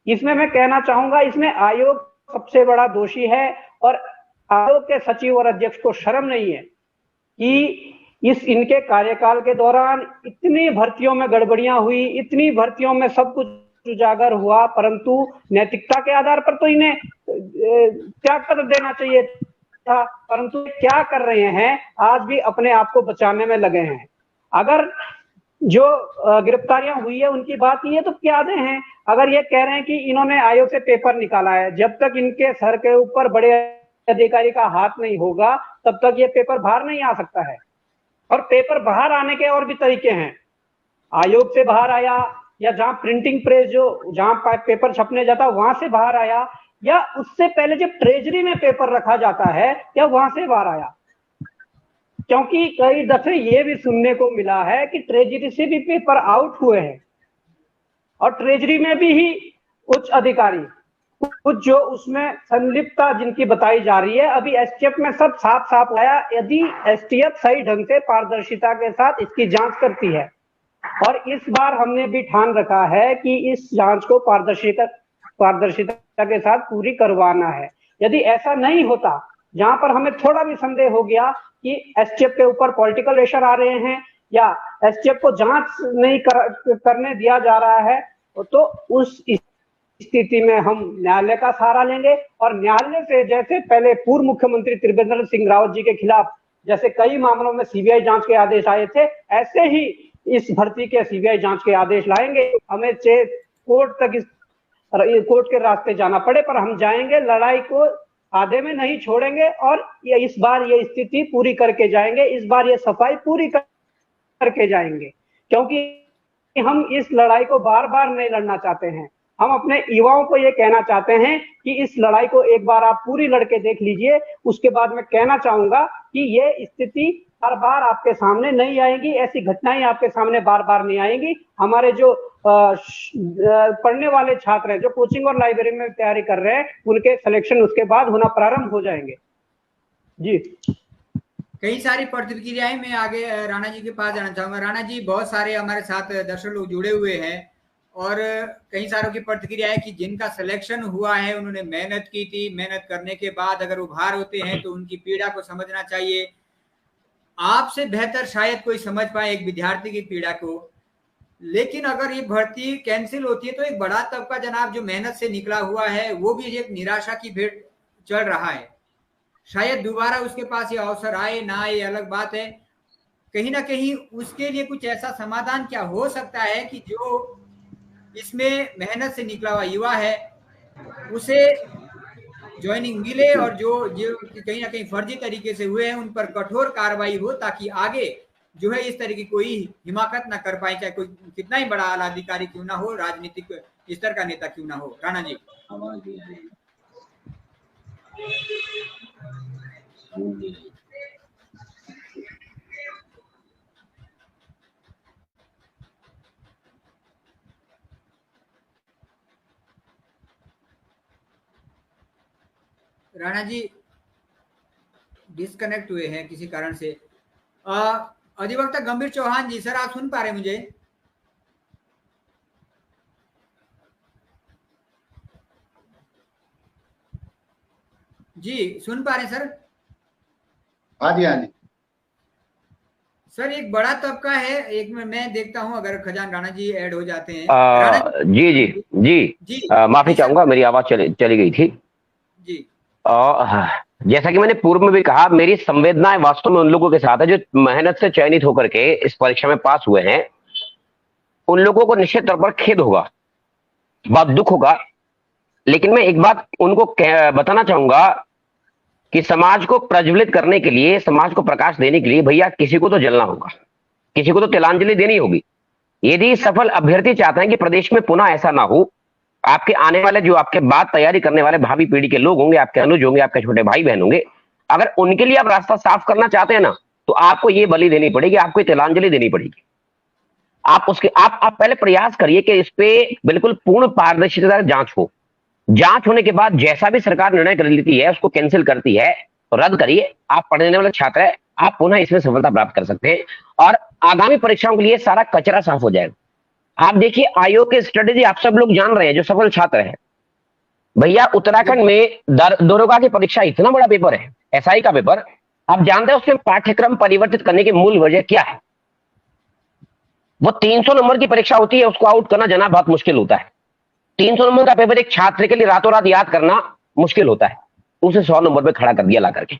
S2: इसमें मैं कहना चाहूंगा, इसमें आयोग सबसे बड़ा दोषी है, और आयोग के सचिव और अध्यक्ष को शर्म नहीं है कि इनके कार्यकाल के दौरान इतनी भर्तियों में गड़बड़ियां हुई, इतनी भर्तियों में सब कुछ उजागर हुआ, परंतु नैतिकता के आधार पर तो इन्हें त्यागपत्र देना चाहिए था, परंतु क्या कर रहे हैं, आज भी अपने आप को बचाने में लगे हैं। अगर जो गिरफ्तारियां हुई है उनकी बात ये तो क्या दे हैं, अगर ये कह रहे हैं कि इन्होंने आयोग से पेपर निकाला है, जब तक इनके सर के ऊपर बड़े अधिकारी का हाथ नहीं होगा तब तक ये पेपर बाहर नहीं आ सकता है। और पेपर बाहर आने के और भी तरीके हैं, आयोग से बाहर आया, या जहां प्रिंटिंग प्रेस जो जहां पेपर छपने जाता वहां से बाहर आया, या उससे पहले जब ट्रेजरी में पेपर रखा जाता है या वहां से बाहर आया। क्योंकि कई दफे ये भी सुनने को मिला है कि ट्रेजरी से भी पेपर आउट हुए हैं, और ट्रेजरी में भी ही उच्च अधिकारी कुछ जो उसमें संलिप्तता जिनकी बताई जा रही है, अभी एसटीएफ में सब साफ साफ आया। यदि एसटीएफ सही ढंग से पारदर्शिता के साथ इसकी जांच करती है, और इस बार हमने भी ठान रखा है कि इस जांच को पारदर्शिता के साथ पूरी करवाना है। यदि ऐसा नहीं होता, जहां पर हमें थोड़ा भी संदेह हो गया कि एसटीएफ के ऊपर पॉलिटिकल प्रेशर आ रहे हैं या एसटीएफ को जांच नहीं करने दिया जा रहा है, तो उस स्थिति में हम न्यायालय का सहारा लेंगे, और न्यायालय से जैसे पहले पूर्व मुख्यमंत्री त्रिवेंद्र सिंह रावत जी के खिलाफ जैसे कई मामलों में सीबीआई जांच के आदेश आए थे, ऐसे ही इस भर्ती के सीबीआई जांच के आदेश लाएंगे। हमें कोर्ट के रास्ते जाना पड़े, पर हम जाएंगे, लड़ाई को आधे में नहीं छोड़ेंगे, और इस बार ये स्थिति पूरी करके जाएंगे, इस बार ये सफाई पूरी करके जाएंगे, क्योंकि हम इस लड़ाई को बार बार नहीं लड़ना चाहते हैं। हम अपने युवाओं को ये कहना चाहते हैं कि इस लड़ाई को एक बार आप पूरी लड़के देख लीजिए। उसके बाद मैं कहना चाहूंगा कि ये स्थिति बार बार आपके सामने नहीं आएगी, ऐसी घटनाएं आपके सामने बार बार नहीं आएंगी। हमारे जो पढ़ने वाले छात्र हैं, जो कोचिंग और लाइब्रेरी में तैयारी कर रहे हैं, उनके सिलेक्शन उसके बाद होना प्रारंभ हो जाएंगे। जी,
S1: कई सारी प्रतिक्रियाएं, मैं आगे राणा जी के पास जाना चाहूंगा। राणा जी, बहुत सारे हमारे साथ दर्शक लोग जुड़े हुए हैं, और कई सारों की प्रतिक्रिया है कि जिनका सिलेक्शन हुआ है उन्होंने मेहनत की थी, मेहनत करने के बाद अगर उभार होते हैं तो उनकी पीड़ा को समझना चाहिए। आपसे बेहतर शायद कोई समझ पाए एक विद्यार्थी की पीड़ा को, लेकिन अगर ये भर्ती कैंसिल होती है तो एक बड़ा तबका जनाब जो मेहनत से निकला हुआ है वो भी एक निराशा की भेंट चढ़ रहा है। शायद दोबारा उसके पास ये अवसर आए ना आए अलग बात है। कहीं ना कहीं उसके लिए कुछ ऐसा समाधान क्या हो सकता है कि जो इसमें मेहनत से निकला हुआ युवा है उसे ज्वाइनिंग मिले, और जो कहीं ना कहीं फर्जी तरीके से हुए हैं उन पर कठोर कार्रवाई हो, ताकि आगे जो है इस तरह की कोई हिमाकत ना कर पाए, चाहे कोई कितना ही बड़ा आला अधिकारी क्यों ना हो, राजनीतिक स्तर का नेता क्यों ना हो। राणा जी। राणा जी डिस्कनेक्ट हुए हैं किसी कारण से। अधिवक्ता गंभीर चौहान जी, सर आप सुन पा रहे हैं मुझे? जी सुन पा रहे हैं सर?
S6: हाँ जी, हाँ जी
S1: सर, एक बड़ा तबका है, एक में मैं देखता हूं अगर खजान राणा जी ऐड हो जाते हैं।
S4: जी जी जी, माफी चाहूंगा, मेरी आवाज चली गई थी।
S1: जी
S4: जैसा कि मैंने पूर्व में भी कहा, मेरी संवेदनाएं वास्तव में उन लोगों के साथ है जो मेहनत से चयनित होकर के इस परीक्षा में पास हुए हैं। उन लोगों को निश्चित तौर पर खेद होगा, बहुत दुख होगा, लेकिन मैं एक बात उनको बताना चाहूंगा कि समाज को प्रज्वलित करने के लिए, समाज को प्रकाश देने के लिए भैया किसी को तो जलना होगा, किसी को तो तिलांजलि देनी होगी। यदि सफल अभ्यर्थी चाहते हैं कि प्रदेश में पुनः ऐसा ना हो, आपके आने वाले, जो आपके बाद तैयारी करने वाले भावी पीढ़ी के लोग होंगे, आपके अनुज होंगे, आपके छोटे भाई बहन होंगे, अगर उनके लिए आप रास्ता साफ करना चाहते हैं ना, तो आपको ये बलि देनी पड़ेगी, आपको तिलांजलि देनी पड़ेगी। आप पहले प्रयास करिए कि इस पे बिल्कुल पूर्ण पारदर्शिता जांच हो। जांच होने के बाद जैसा भी सरकार निर्णय कर लेती है, उसको कैंसिल करती है तो रद्द करिए। आप पढ़ने वाले छात्र हैं, आप पुनः इसमें सफलता प्राप्त कर सकते हैं और आगामी परीक्षाओं के लिए सारा कचरा साफ हो जाएगा। आप देखिए, आयोग की स्ट्रेटेजी आप सब लोग जान रहे हैं जो सफल छात्र हैं। भैया उत्तराखंड में दरोगा की परीक्षा इतना बड़ा पेपर है, एसआई का पेपर, आप जानते हैं उसमें पाठ्यक्रम परिवर्तित करने की मूल वजह क्या है? वो 300 नंबर की परीक्षा होती है, उसको आउट करना जना बहुत मुश्किल होता है। 300 नंबर का पेपर एक छात्र के लिए रातों रात याद करना मुश्किल होता है, उसे 100 नंबर पे खड़ा कर दिया ला करके।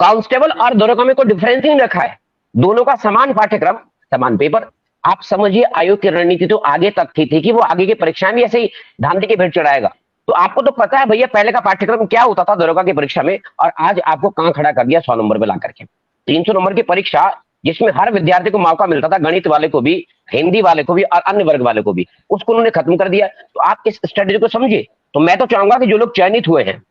S4: कांस्टेबल और दरोगा में कोई डिफरेंस नहीं रखा है, दोनों का समान पाठ्यक्रम, समान पेपर। आप समझिए आयोग की रणनीति तो आगे तक थी कि वो आगे की परीक्षाएं भी ऐसे ही धांधली की भेंट चढ़ाएगा। तो आपको तो पता है भैया पहले का पाठ्यक्रम क्या होता था दरोगा की परीक्षा में, और आज आपको कहां खड़ा कर दिया 100 नंबर पे ला करके। 300 नंबर की परीक्षा जिसमें हर विद्यार्थी को मौका मिलता था, गणित वाले को भी, हिंदी वाले को भी और अन्य वर्ग वाले को भी, उसको उन्होंने खत्म कर दिया। तो आप इस स्ट्रेटेजी को समझिए। तो मैं तो चाहूंगा कि जो लोग चयनित हुए हैं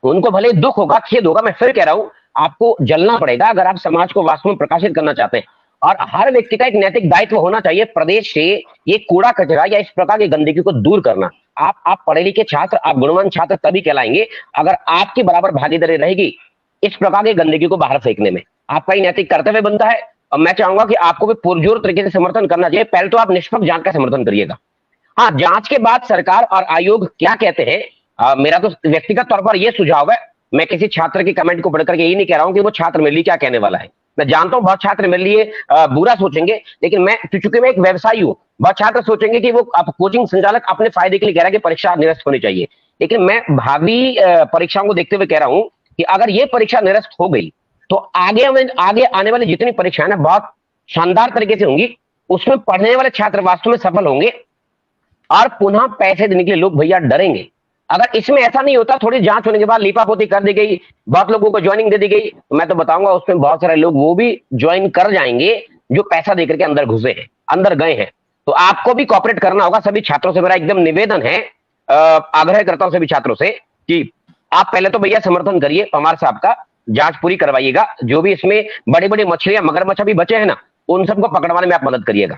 S4: उनको भले दुख होगा, खेद होगा, मैं फिर कह रहा हूं आपको जलना पड़ेगा अगर आप समाज को वास्तव में प्रकाशित करना चाहते हैं। और हर व्यक्ति का एक नैतिक दायित्व होना चाहिए प्रदेश से ये कूड़ा कचरा या इस प्रकार की गंदगी को दूर करना। आप पढ़े लिखे छात्र, आप गुणवान छात्र तभी कहलाएंगे अगर आपकी बराबर भागीदारी रहेगी इस प्रकार की गंदगी को बाहर फेंकने में। आपका ही नैतिक कर्तव्य बनता है। और मैं चाहूंगा कि आपको भी पुरजोर तरीके से समर्थन करना चाहिए। पहले तो आप निष्पक्ष जांच का समर्थन करिएगा। हाँ, जांच के बाद सरकार और आयोग क्या कहते हैं, मेरा तो व्यक्तिगत तौर पर यह सुझाव है, मैं किसी छात्र के कमेंट को पढ़कर के यही नहीं कह रहा हूं कि वो छात्र मेरे लिए क्या कहने वाला है। मैं जानता हूं बहुत छात्र मेरे लिए बुरा सोचेंगे, लेकिन मैं, चूंकि मैं एक व्यवसायी हूं, बहुत छात्र सोचेंगे कि वो कोचिंग संचालक अपने फायदे के लिए कह रहा है कि परीक्षा निरस्त होनी चाहिए। लेकिन मैं भावी परीक्षाओं को देखते हुए कह रहा हूं कि अगर ये परीक्षा निरस्त हो गई तो आगे आने वाली जितनी परीक्षाएं ना बहुत शानदार तरीके से होंगी। उसमें पढ़ने वाले छात्र वास्तव में सफल होंगे और पुनः पैसे देने के लिए लोग भैया डरेंगे। अगर इसमें ऐसा नहीं होता, थोड़ी जांच होने के बाद लीपापोती कर दी गई, बहुत लोगों को ज्वाइनिंग दे दी गई, तो मैं तो बताऊंगा उसमें बहुत सारे लोग वो भी ज्वाइन कर जाएंगे जो पैसा देकर के अंदर घुसे हैं, अंदर गए हैं। तो आपको भी कॉपरेट करना होगा। सभी छात्रों से मेरा एकदम निवेदन है, आग्रह करता हूं सभी छात्रों से कि आप पहले तो भैया समर्थन करिए पवार साहब का, जांच पूरी करवाइएगा। जो भी इसमें बड़ी बड़ी मछलियां, मगरमच्छ भी बचे हैं ना, उन सबको पकड़वाने में आप मदद करिएगा।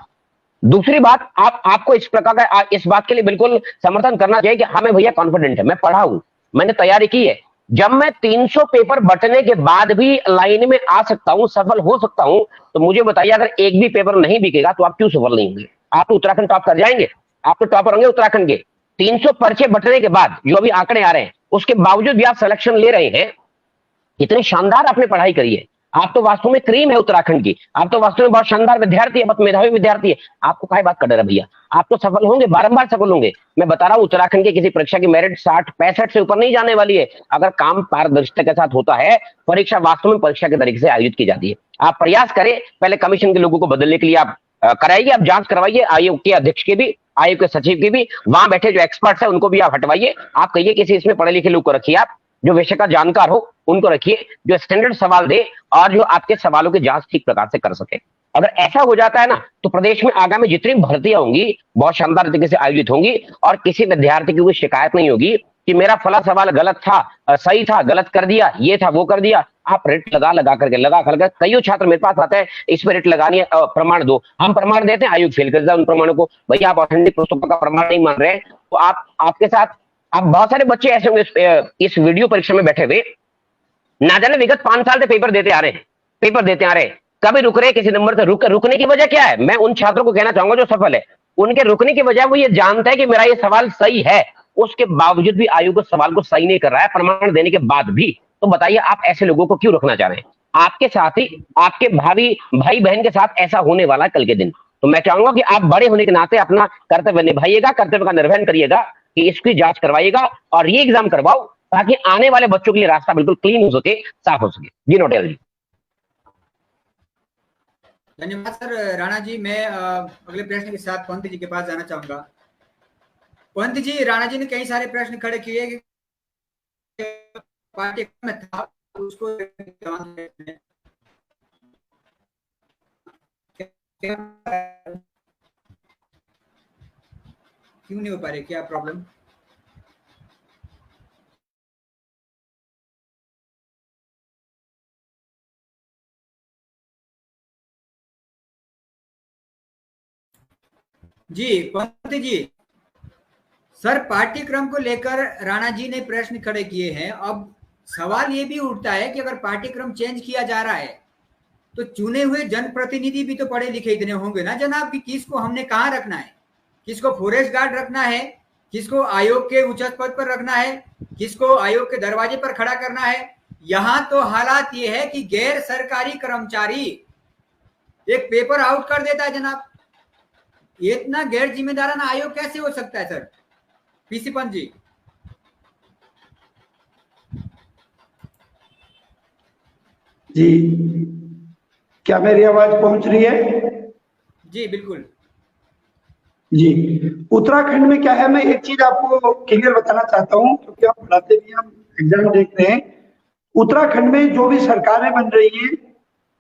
S4: दूसरी बात, आपको इस प्रकार का, इस बात के लिए बिल्कुल समर्थन करना चाहिए कि हमें भैया कॉन्फिडेंट है, मैं पढ़ा हूं, मैंने तैयारी की है। जब मैं 300 पेपर बटने के बाद भी लाइन में आ सकता हूं, सफल हो सकता हूं, तो मुझे बताइए अगर एक भी पेपर नहीं बिकेगा तो आप क्यों सफल नहीं होंगे? आप तो उत्तराखंड टॉप कर जाएंगे, आप तो टॉपर होंगे उत्तराखंड के। 300 पर्चे बटने के बाद जो अभी आंकड़े आ रहे हैं, उसके बावजूद भी आप सिलेक्शन ले रहे हैं। इतनी शानदार आपने पढ़ाई करी है, आप तो वास्तव में क्रीम है उत्तराखंड की, आप तो वास्तव में बहुत शानदार विद्यार्थी है, बहुत मेधावी विद्यार्थी है। आपको काय बात कर रहे हैं भैया? आप तो सफल होंगे, बारंबार सफल होंगे। मैं बता रहा हूं उत्तराखंड की किसी परीक्षा की मेरिट 60-65 से ऊपर नहीं जाने वाली है अगर काम पारदर्शिता के साथ होता है, परीक्षा वास्तव में परीक्षा के तरीके से आयोजित की जाती है। आप प्रयास करें, पहले कमीशन के लोगों को बदलने के लिए आप कराइए, आप जांच करवाइए, आयोग के अध्यक्ष के भी, आयोग के सचिव के भी, वहां बैठे जो एक्सपर्ट्स है उनको भी आप हटवाइए। आप कहिए किसी इसमें पढ़े लिखे लोग को रखिए, आप जो विषय का जानकार हो उनको रखिए, जो स्टैंडर्ड सवाल दे और जो आपके सवालों की जांच ठीक प्रकार से कर सके। अगर ऐसा हो जाता है ना, तो प्रदेश में आगामी जितनी भर्तियां होंगी बहुत शानदार तरीके से आयोजित होंगी और किसी विद्यार्थी की कोई शिकायत नहीं होगी कि मेरा फला सवाल गलत था, सही था, गलत कर दिया, ये था, वो कर दिया। आप रेट लगा करके कई छात्र मेरे पास आते हैं, इस पर रेट लगानी है, प्रमाण दो। हम प्रमाण देते हैं, आयोग फेल कर देता है उन प्रमाणों को। भैया आप ऑथेंटिक पुस्तकों का प्रमाण नहीं मान रहे हैं, तो आपके साथ आप बहुत सारे बच्चे ऐसे होंगे इस वीडियो परीक्षा में बैठे हुए, ना जाने विगत 5 साल से पेपर देते आ रहे हैं, कभी रुक रहे किसी नंबर से। रुकने की वजह क्या है? मैं उन छात्रों को कहना चाहूंगा जो सफल है, उनके रुकने की वजह वो ये जानता है कि मेरा ये सवाल सही है, उसके बावजूद भी आयोग उस सवाल को सही नहीं कर रहा है, प्रमाण देने के बाद भी। तो बताइए आप ऐसे लोगों को क्यों रखना चाह रहे हैं? आपके साथ ही आपके भावी भाई बहन के साथ ऐसा होने वाला है कल के दिन। तो मैं चाहूंगा कि आप बड़े होने के नाते अपना कर्तव्य निभाइएगा, कर्तव्य का निर्वहन करिएगा कि इसकी जांच करवाइएगा और ये एग्जाम करवाओ ताकि आने वाले बच्चों के लिए रास्ता बिल्कुल क्लीन हो सके, साफ हो सके। जी नौटियाल जी।
S1: धन्यवाद सर। राणा जी, मैं अगले प्रश्न के साथ पंत जी के पास जाना चाहूंगा। पंत जी, राणा जी ने कई सारे प्रश्न खड़े किए कि पाठ्यक्रम में था उसको क्यों नहीं हो पा रहे, क्या प्रॉब्लम? जी पंत जी, सर पाठ्यक्रम को लेकर राणा जी ने प्रश्न खड़े किए हैं। अब सवाल ये भी उठता है कि अगर पाठ्यक्रम चेंज किया जा रहा है तो चुने हुए जनप्रतिनिधि भी तो पढ़े लिखे इतने होंगे ना जनाब, कि किसको हमने कहाँ रखना है, किसको फॉरेस्ट गार्ड रखना है, किसको आयोग के उच्च पद पर रखना है, किसको आयोग के दरवाजे पर खड़ा करना है। यहाँ तो हालात ये है कि गैर सरकारी कर्मचारी एक पेपर आउट कर देता है जनाब। इतना गैर जिम्मेदाराना आयोग कैसे हो सकता है सर? पीसी पंत जी।
S3: जी, क्या मेरी आवाज पहुंच रही है?
S1: जी बिल्कुल।
S3: जी, उत्तराखंड में क्या है, मैं एक चीज आपको क्लियर बताना चाहता हूँ, क्योंकि आप पढ़ाते भी, हम एग्जाम देख रहे हैं। उत्तराखंड में जो भी सरकारें बन रही हैं,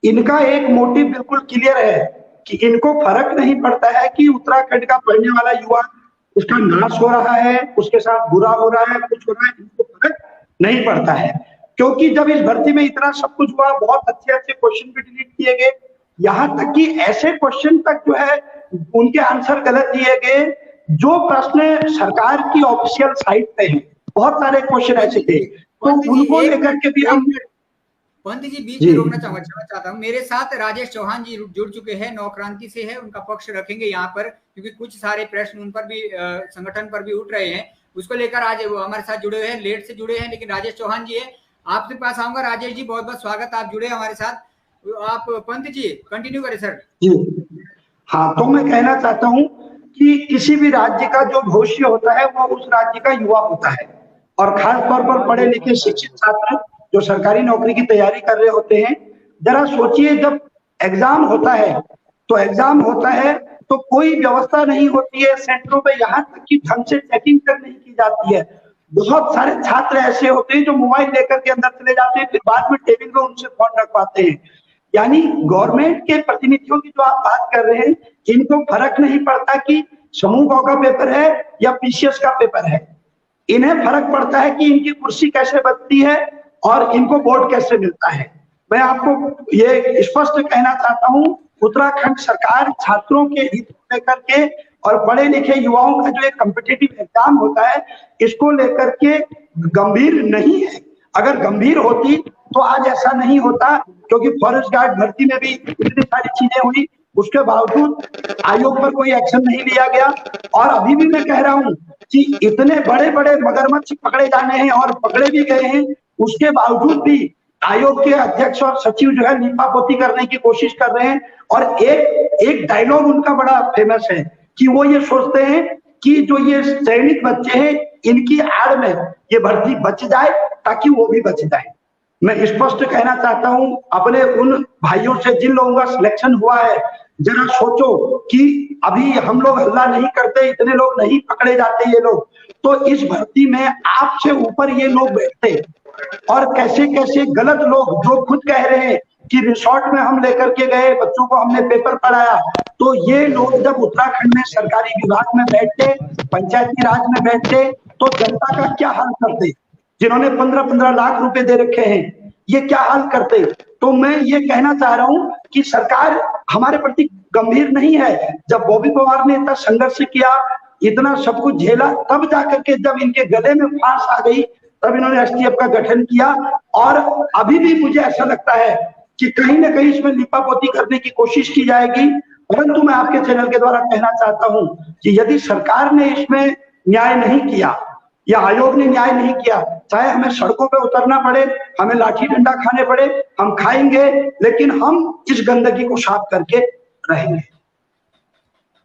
S3: इनका एक मोटिव बिल्कुल क्लियर है कि इनको फर्क नहीं पड़ता है कि उत्तराखंड का पढ़ने वाला युवा, उसका नाश हो रहा है, उसके साथ बुरा हो रहा है, कुछ हो रहा है, इनको फर्क नहीं पड़ता है। क्योंकि जब इस भर्ती में इतना सब कुछ हुआ, बहुत अच्छे अच्छे क्वेश्चन भी डिलीट किए गए, यहाँ तक कि ऐसे क्वेश्चन तक जो है उनके आंसर गलत दिए गए जो प्रश्न सरकार की ऑफिशियल साइट पे है। बहुत सारे क्वेश्चन ऐसे थे, तो उनको लेकर के भी हम।
S1: पंत जी बीच में रोकना चाहता हूँ। मेरे साथ राजेश चौहान जी जुड़ चुके हैं, नौक्रांति से है, उनका पक्ष रखेंगे यहाँ पर, क्योंकि कुछ सारे प्रश्न उन पर भी संगठन पर भी उठ रहे हैं, उसको लेकर आज वो हमारे साथ जुड़े हुए हैं, लेट से जुड़े हैं, लेकिन राजेश चौहान जी है। आपके पास आऊंगा राजेश जी, बहुत बहुत स्वागत, आप जुड़े हमारे साथ। आप पंत जी कंटिन्यू करें सर।
S3: जी हाँ, तो मैं कहना चाहता हूँ कि किसी भी राज्य का जो भविष्य होता है वो उस राज्य का युवा होता है, और खास तौर पर पढ़े लिखे शिक्षित छात्र जो सरकारी नौकरी की तैयारी कर रहे होते हैं। जरा सोचिए, जब एग्जाम होता है तो कोई व्यवस्था नहीं होती है सेंटरों पे, यहाँ तक कि ढंग से चेकिंग तक नहीं की जाती है। बहुत सारे छात्र ऐसे होते हैं जो मोबाइल लेकर के अंदर चले जाते हैं, फिर बाद में टेबल में उनसे फोन रखवाते हैं। यानी गवर्नमेंट के प्रतिनिधियों की जो आप बात कर रहे हैं, इनको फर्क नहीं पड़ता कि समूह क का पेपर है या पीसीएस का पेपर है। इन्हें फर्क पड़ता है कि इनकी कुर्सी कैसे बचती है और इनको वोट कैसे मिलता है। मैं आपको ये स्पष्ट कहना चाहता हूँ, उत्तराखंड सरकार छात्रों के हित को लेकर के और पढ़े लिखे युवाओं का जो एक कॉम्पिटिटिव एग्जाम होता है, इसको लेकर के गंभीर नहीं है। अगर गंभीर होती तो आज ऐसा नहीं होता, क्योंकि फॉरेस्ट गार्ड भर्ती में भी इतनी सारी चीजें हुई, उसके बावजूद आयोग पर कोई एक्शन नहीं लिया गया। और अभी भी मैं कह रहा हूँ कि इतने बड़े बड़े मगरमच्छ पकड़े जाने हैं और पकड़े भी गए हैं, उसके बावजूद भी आयोग के अध्यक्ष और सचिव जो है लीपापोती करने की कोशिश कर रहे हैं। और एक डायलॉग उनका बड़ा फेमस है कि वो ये सोचते हैं कि जो ये चयनित बच्चे हैं, इनकी आड़ में ये भर्ती बच जाए ताकि वो भी बच जाए। मैं स्पष्ट कहना चाहता हूं अपने उन भाइयों से जिन लोगों का सिलेक्शन हुआ है, जरा सोचो कि अभी हम लोग हल्ला नहीं करते, इतने लोग नहीं पकड़े जाते ये लोग, तो इस भर्ती में आपसे ऊपर ये लोग बैठते। और कैसे कैसे गलत लोग जो खुद कह रहे हैं कि रिसोर्ट में हम लेकर के गए, बच्चों को हमने पेपर पढ़ाया, तो ये लोग जब उत्तराखंड में सरकारी विभाग में बैठते, पंचायती राज में बैठते, तो जनता का क्या हाल करते? जिन्होंने 15-15 लाख रुपए दे रखे हैं, ये क्या हाल करते? तो मैं ये कहना चाह रहा हूं कि सरकार हमारे प्रति गंभीर नहीं है। जब बॉबी पवार ने इतना संघर्ष किया, इतना सब कुछ झेला, तब जाकर के जब इनके गले में फांस आ गई, तब इन्होंने एसटीएफ का गठन किया। और अभी भी मुझे ऐसा लगता है कि कहीं ना कहीं इसमें लिपापोती करने की कोशिश की जाएगी। परंतु मैं आपके चैनल के द्वारा कहना चाहता हूं कि यदि सरकार ने इसमें न्याय नहीं किया या आयोग ने न्याय नहीं किया, चाहे हमें सड़कों पे उतरना पड़े, हमें लाठी डंडा खाने पड़े, हम खाएंगे, लेकिन हम इस गंदगी को साफ करके रहेंगे।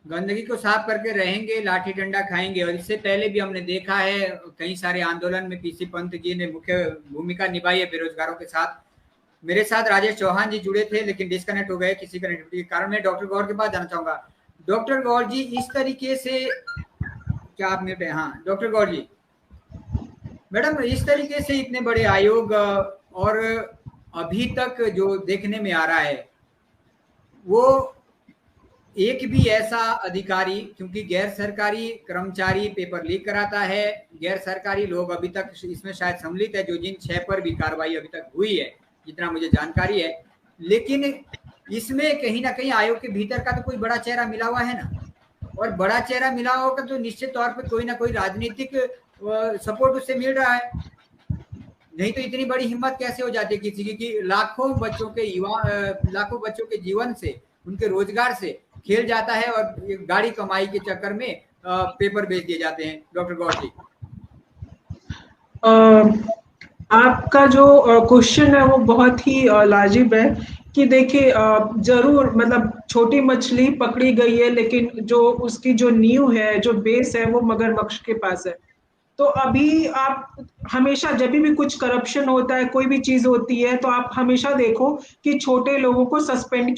S1: गंदगी को साफ करके रहेंगे, लाठी डंडा खाएंगे। और इससे पहले भी हमने देखा है कई सारे आंदोलन में पीसी पंत जी ने मुख्य भूमिका निभाई है बेरोजगारों के साथ। मेरे साथ राजेश चौहान जी जुड़े थे लेकिन डिस्कनेक्ट हो गए किसी कनेक्टिविटी के कारण। मैं डॉक्टर गौर के पास जाना चाहूंगा। डॉक्टर गौर जी, इस तरीके से क्या आप मिल रहे हैं? हाँ डॉक्टर गौर जी। मैडम, इस तरीके से इतने बड़े आयोग और अभी तक जो देखने में आ रहा है वो एक भी ऐसा अधिकारी, क्योंकि गैर सरकारी कर्मचारी पेपर लीक कराता है, गैर सरकारी लोग अभी तक इसमें शायद सम्मिलित है, जो जिन 6 पर भी कार्रवाई अभी तक हुई है जितना मुझे जानकारी है, लेकिन इसमें कहीं ना कहीं आयोग के भीतर का तो कोई बड़ा चेहरा मिला हुआ है ना। और बड़ा चेहरा मिला होगा तो निश्चित तौर पर कोई ना कोई राजनीतिक सपोर्ट उससे मिल रहा है, नहीं तो इतनी बड़ी हिम्मत कैसे हो जाती है किसी की कि लाखों बच्चों के जीवन से, उनके रोजगार से खेल जाता है और गाड़ी कमाई के चक्कर में पेपर बेच दिए जाते हैं। डॉक्टर गौर जी,
S5: आपका जो क्वेश्चन है वो बहुत ही लाजिब है कि देखिए, जरूर मतलब छोटी मछली पकड़ी गई है, लेकिन जो उसकी जो नींव है, जो बेस है, वो मगरमच्छ के पास है। तो अभी आप हमेशा जब भी कुछ करप्शन होता है, कोई भी चीज होती है, तो आप हमेशा देखो कि छोटे लोगों को सस्पेंड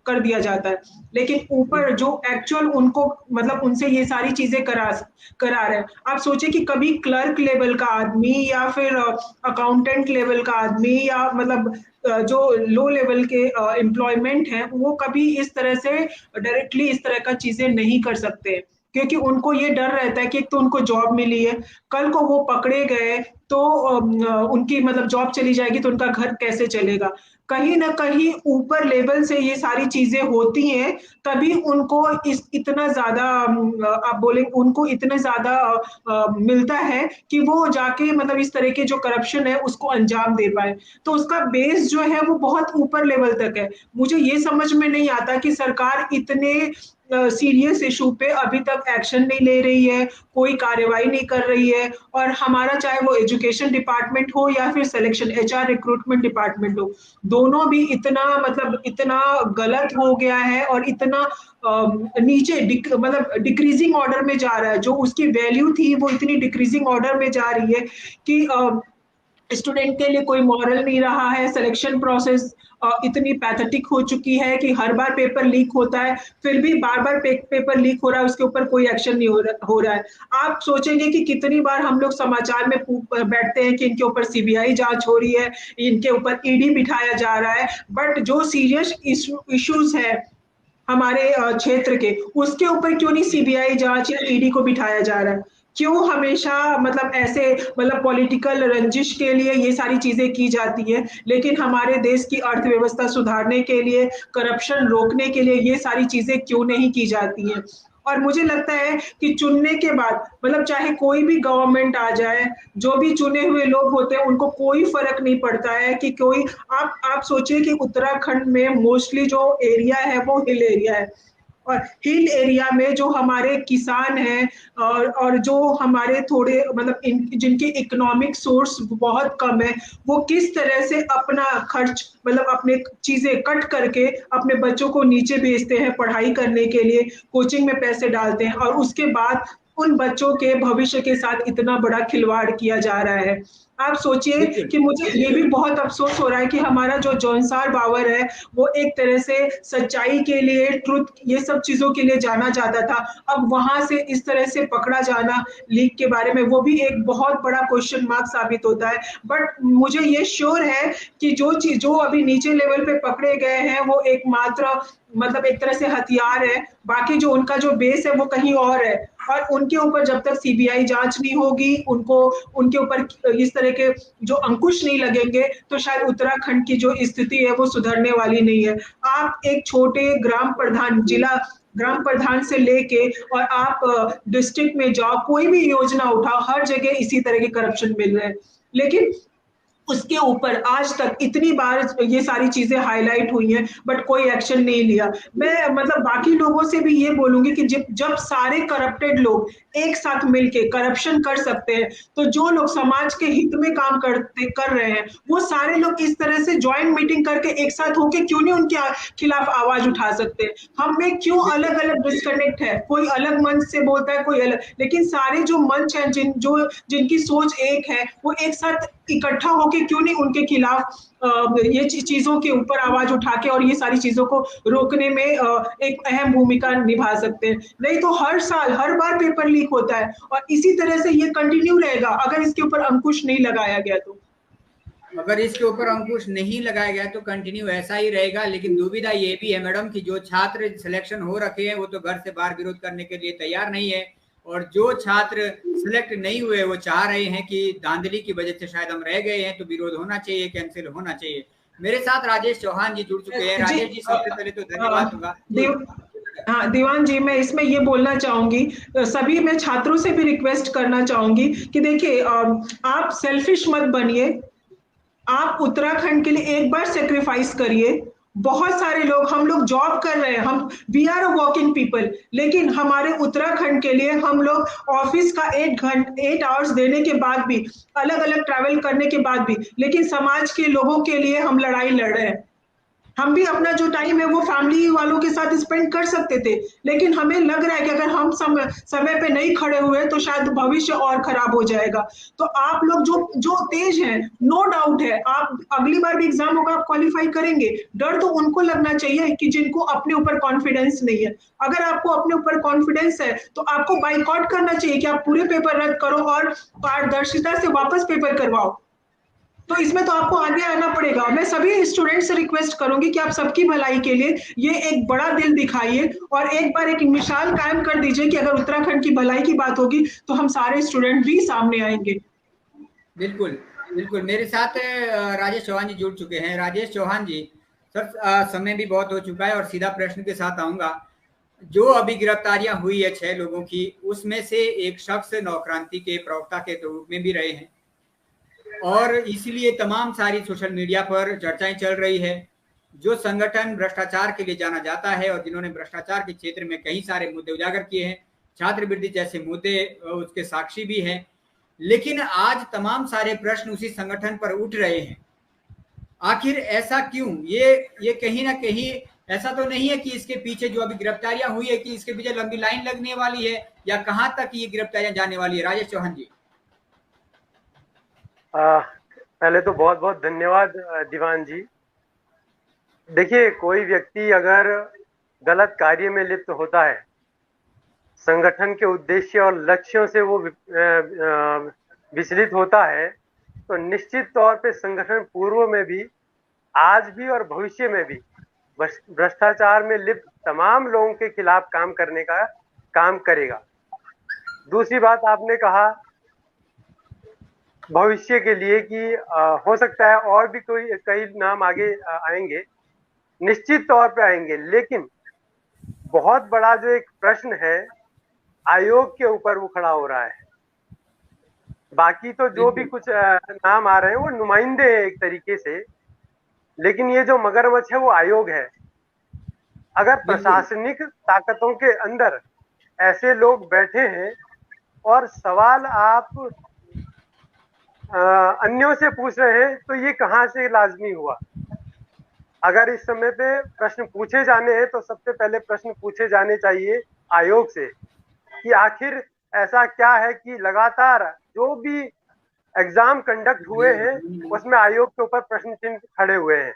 S5: कर दिया जाता है, लेकिन ऊपर जो एक्चुअल उनको मतलब उनसे ये सारी चीजें करा रहे हैं। आप सोचिए कि कभी क्लर्क लेवल का आदमी या फिर अकाउंटेंट लेवल का आदमी या मतलब जो लो लेवल के एम्प्लॉयमेंट है, वो कभी इस तरह से डायरेक्टली इस तरह का चीजें नहीं कर सकते, क्योंकि उनको ये डर रहता है कि तो उनको जॉब मिली है, कल को वो पकड़े गए तो उनकी मतलब जॉब चली जाएगी तो उनका घर कैसे चलेगा। कहीं ना कहीं ऊपर लेवल से ये सारी चीजें होती हैं, तभी उनको इतना ज्यादा आप बोले उनको इतना ज्यादा मिलता है कि वो जाके मतलब इस तरह के जो करप्शन है उसको अंजाम दे पाए। तो उसका बेस जो है वो बहुत ऊपर लेवल तक है। मुझे ये समझ में नहीं आता कि सरकार इतने सीरियस इशू पे अभी तक एक्शन नहीं ले रही है, कोई कार्रवाई नहीं कर रही है। और हमारा चाहे वो एजुकेशन डिपार्टमेंट हो या फिर सिलेक्शन HR रिक्रूटमेंट डिपार्टमेंट हो, दोनों भी इतना मतलब इतना गलत हो गया है और इतना नीचे मतलब डिक्रीजिंग ऑर्डर में जा रहा है। जो उसकी वैल्यू थी वो इतनी डिक्रीजिंग ऑर्डर में जा रही है कि स्टूडेंट के लिए कोई मॉरल नहीं रहा है। सिलेक्शन प्रोसेस इतनी पैथेटिक हो चुकी है कि हर बार पेपर लीक होता है, फिर भी बार बार पेपर लीक हो रहा है, उसके ऊपर कोई एक्शन नहीं हो रहा है। आप सोचेंगे कि कितनी बार हम लोग समाचार में बैठते हैं कि इनके ऊपर CBI जांच हो रही है, इनके ऊपर ED बिठाया जा रहा है, बट जो सीरियस इश्यूज है हमारे क्षेत्र के, उसके ऊपर क्यों नहीं CBI जांच या ED को बिठाया जा रहा है? क्यों हमेशा मतलब ऐसे मतलब पॉलिटिकल रंजिश के लिए ये सारी चीजें की जाती है, लेकिन हमारे देश की अर्थव्यवस्था सुधारने के लिए, करप्शन रोकने के लिए ये सारी चीजें क्यों नहीं की जाती हैं? और मुझे लगता है कि चुनने के बाद मतलब चाहे कोई भी गवर्नमेंट आ जाए, जो भी चुने हुए लोग होते हैं उनको कोई फर्क नहीं पड़ता है कि कोई आप सोचिए कि उत्तराखंड में मोस्टली जो एरिया है वो हिल एरिया है, और हिल एरिया में जो हमारे किसान हैं और जो हमारे थोड़े मतलब जिनके इकोनॉमिक सोर्स बहुत कम है, वो किस तरह से अपना खर्च मतलब अपने चीजें कट करके अपने बच्चों को नीचे भेजते हैं पढ़ाई करने के लिए, कोचिंग में पैसे डालते हैं, और उसके बाद उन बच्चों के भविष्य के साथ इतना बड़ा खिलवाड़ किया जा रहा है। आप सोचिए कि मुझे ये भी बहुत अफसोस हो रहा है कि हमारा जो जौनसार बावर है वो एक तरह से सच्चाई के लिए, ट्रुथ, ये सब चीजों के लिए जाना जाता था, अब वहां से इस तरह से पकड़ा जाना लीक के बारे में, वो भी एक बहुत बड़ा क्वेश्चन मार्क साबित होता है। बट मुझे ये श्योर है कि जो अभी नीचे लेवल पे पकड़े गए हैं वो एकमात्र मतलब एक तरह से हथियार है, बाकी जो उनका जो बेस है वो कहीं और है। और उनके ऊपर जब तक CBI जांच नहीं होगी, उनके ऊपर इस तरह के जो अंकुश नहीं लगेंगे, तो शायद उत्तराखंड की जो स्थिति है वो सुधरने वाली नहीं है। आप एक छोटे ग्राम प्रधान, जिला ग्राम प्रधान से लेके और आप डिस्ट्रिक्ट में जाओ, कोई भी योजना उठाओ, हर जगह इसी तरह के करप्शन मिल रहे हैं। लेकिन उसके ऊपर आज तक इतनी बार ये सारी चीजें हाईलाइट हुई हैं, बट कोई एक्शन नहीं लिया। मैं मतलब बाकी लोगों से भी ये बोलूंगी कि जब सारे करप्टेड लोग एक साथ मिलके करप्शन कर सकते हैं, तो जो लोग समाज के हित में काम कर रहे हैं, वो सारे लोग इस तरह से ज्वाइंट मीटिंग करके एक साथ होके क्यों नहीं उनके खिलाफ आवाज उठा सकते? हम में क्यों अलग अलग डिस्कनेक्ट है? कोई अलग मंच से बोलता है, कोई अलग, लेकिन सारे जो मंच हैं, जिनकी सोच एक है, वो एक साथ इकट्ठा होके क्यों नहीं उनके खिलाफ ये चीजों के ऊपर आवाज उठा के और ये सारी चीजों को रोकने में एक अहम भूमिका निभा सकते हैं? नहीं तो हर साल हर बार पेपर लीक होता है और इसी तरह से ये कंटिन्यू रहेगा अगर इसके ऊपर अंकुश नहीं लगाया गया तो।
S1: अगर इसके ऊपर अंकुश नहीं लगाया गया तो कंटिन्यू ऐसा ही रहेगा। लेकिन दुविधा ये भी है मैडम कि जो छात्र सिलेक्शन हो रखे हैं वो तो घर से बाहर विरोध करने के लिए तैयार नहीं है, और जो छात्र सिलेक्ट नहीं हुए वो चाह रहे हैं कि धांधली की वजह से शायद हम रह गए हैं, तो विरोध होना चाहिए, कैंसिल होना चाहिए। मेरे साथ राजेश चौहान जी जुड़ चुके हैं। राजेश जी, सबसे पहले तो धन्यवाद होगा।
S5: हाँ दीवान जी, मैं इसमें ये बोलना चाहूंगी, सभी मैं छात्रों से भी रिक्वेस्ट करना चाहूंगी कि देखिए, आप सेल्फिश मत बनिए, आप उत्तराखंड के लिए एक बार सेक्रीफाइस करिए। बहुत सारे लोग, हम लोग जॉब कर रहे हैं, हम we are a working people, लेकिन हमारे उत्तराखंड के लिए हम लोग ऑफिस का 8 आवर्स देने के बाद भी, अलग अलग ट्रैवल करने के बाद भी, लेकिन समाज के लोगों के लिए हम लड़ाई लड़ रहे हैं। हम भी अपना जो टाइम है वो फैमिली वालों के साथ स्पेंड कर सकते थे, लेकिन हमें लग रहा है कि अगर हम समय पे नहीं खड़े हुए तो शायद भविष्य और खराब हो जाएगा। तो आप लोग जो तेज हैं, नो डाउट है, आप अगली बार भी एग्जाम होगा, आप क्वालिफाई करेंगे। डर तो उनको लगना चाहिए कि जिनको अपने ऊपर कॉन्फिडेंस नहीं है। अगर आपको अपने ऊपर कॉन्फिडेंस है तो आपको बाइकआउट करना चाहिए कि आप पूरे पेपर रद्द करो और पारदर्शिता से वापस पेपर करवाओ। तो इसमें तो आपको आगे आना पड़ेगा। मैं सभी स्टूडेंट से रिक्वेस्ट करूंगी कि आप सबकी भलाई के लिए ये एक बड़ा दिल दिखाइए और एक बार एक मिसाल कायम कर दीजिए कि अगर उत्तराखंड की भलाई की बात होगी तो हम सारे स्टूडेंट भी सामने आएंगे।
S1: बिल्कुल बिल्कुल। मेरे साथ राजेश चौहान जी जुड़ चुके हैं। राजेश चौहान जी, सर समय भी बहुत हो चुका है और सीधा प्रश्न के साथ आऊंगा। जो अभी गिरफ्तारियां हुई है 6 लोगों की, उसमें से एक शख्स नौक्रांति के प्रवक्ता के रूप में भी रहे हैं और इसलिए तमाम सारी सोशल मीडिया पर चर्चाएं चल रही है। जो संगठन भ्रष्टाचार के लिए जाना जाता है और जिन्होंने भ्रष्टाचार के क्षेत्र में कई सारे मुद्दे उजागर किए हैं, छात्रवृत्ति जैसे मुद्दे उसके साक्षी भी हैं, लेकिन आज तमाम सारे प्रश्न उसी संगठन पर उठ रहे हैं। आखिर ऐसा क्यों? ये कहीं ना कहीं ऐसा तो नहीं है कि इसके पीछे जो अभी गिरफ्तारियां हुई है कि इसके पीछे लंबी लाइन लगने वाली है, या कहां तक ये गिरफ्तारियां जाने वाली है? राजेश चौहान जी।
S7: पहले तो बहुत बहुत धन्यवाद दीवान जी। देखिए, कोई व्यक्ति अगर गलत कार्य में लिप्त होता है, संगठन के उद्देश्य और लक्ष्यों से वो विचलित होता है, तो निश्चित तौर पे संगठन पूर्व में भी, आज भी और भविष्य में भी भ्रष्टाचार में लिप्त तमाम लोगों के खिलाफ काम करने का काम करेगा। दूसरी बात, आपने कहा भविष्य के लिए कि हो सकता है और भी कई नाम आगे आएंगे, निश्चित तौर पे आएंगे, लेकिन बहुत बड़ा जो एक प्रश्न है आयोग के ऊपर वो खड़ा हो रहा है। बाकी तो जो भी कुछ नाम आ रहे हैं वो नुमाइंदे हैं एक तरीके से, लेकिन ये जो मगरमच्छ है वो आयोग है। अगर प्रशासनिक ताकतों के अंदर ऐसे लोग बैठे हैं और सवाल आप अन्यों से पूछ रहे हैं, तो ये कहां से लाजमी हुआ? अगर इस समय पे प्रश्न पूछे जाने हैं तो सबसे पहले प्रश्न पूछे जाने चाहिए आयोग से कि आखिर ऐसा क्या है कि लगातार जो भी एग्जाम कंडक्ट हुए हैं उसमें आयोग के ऊपर प्रश्न चिन्ह खड़े हुए हैं।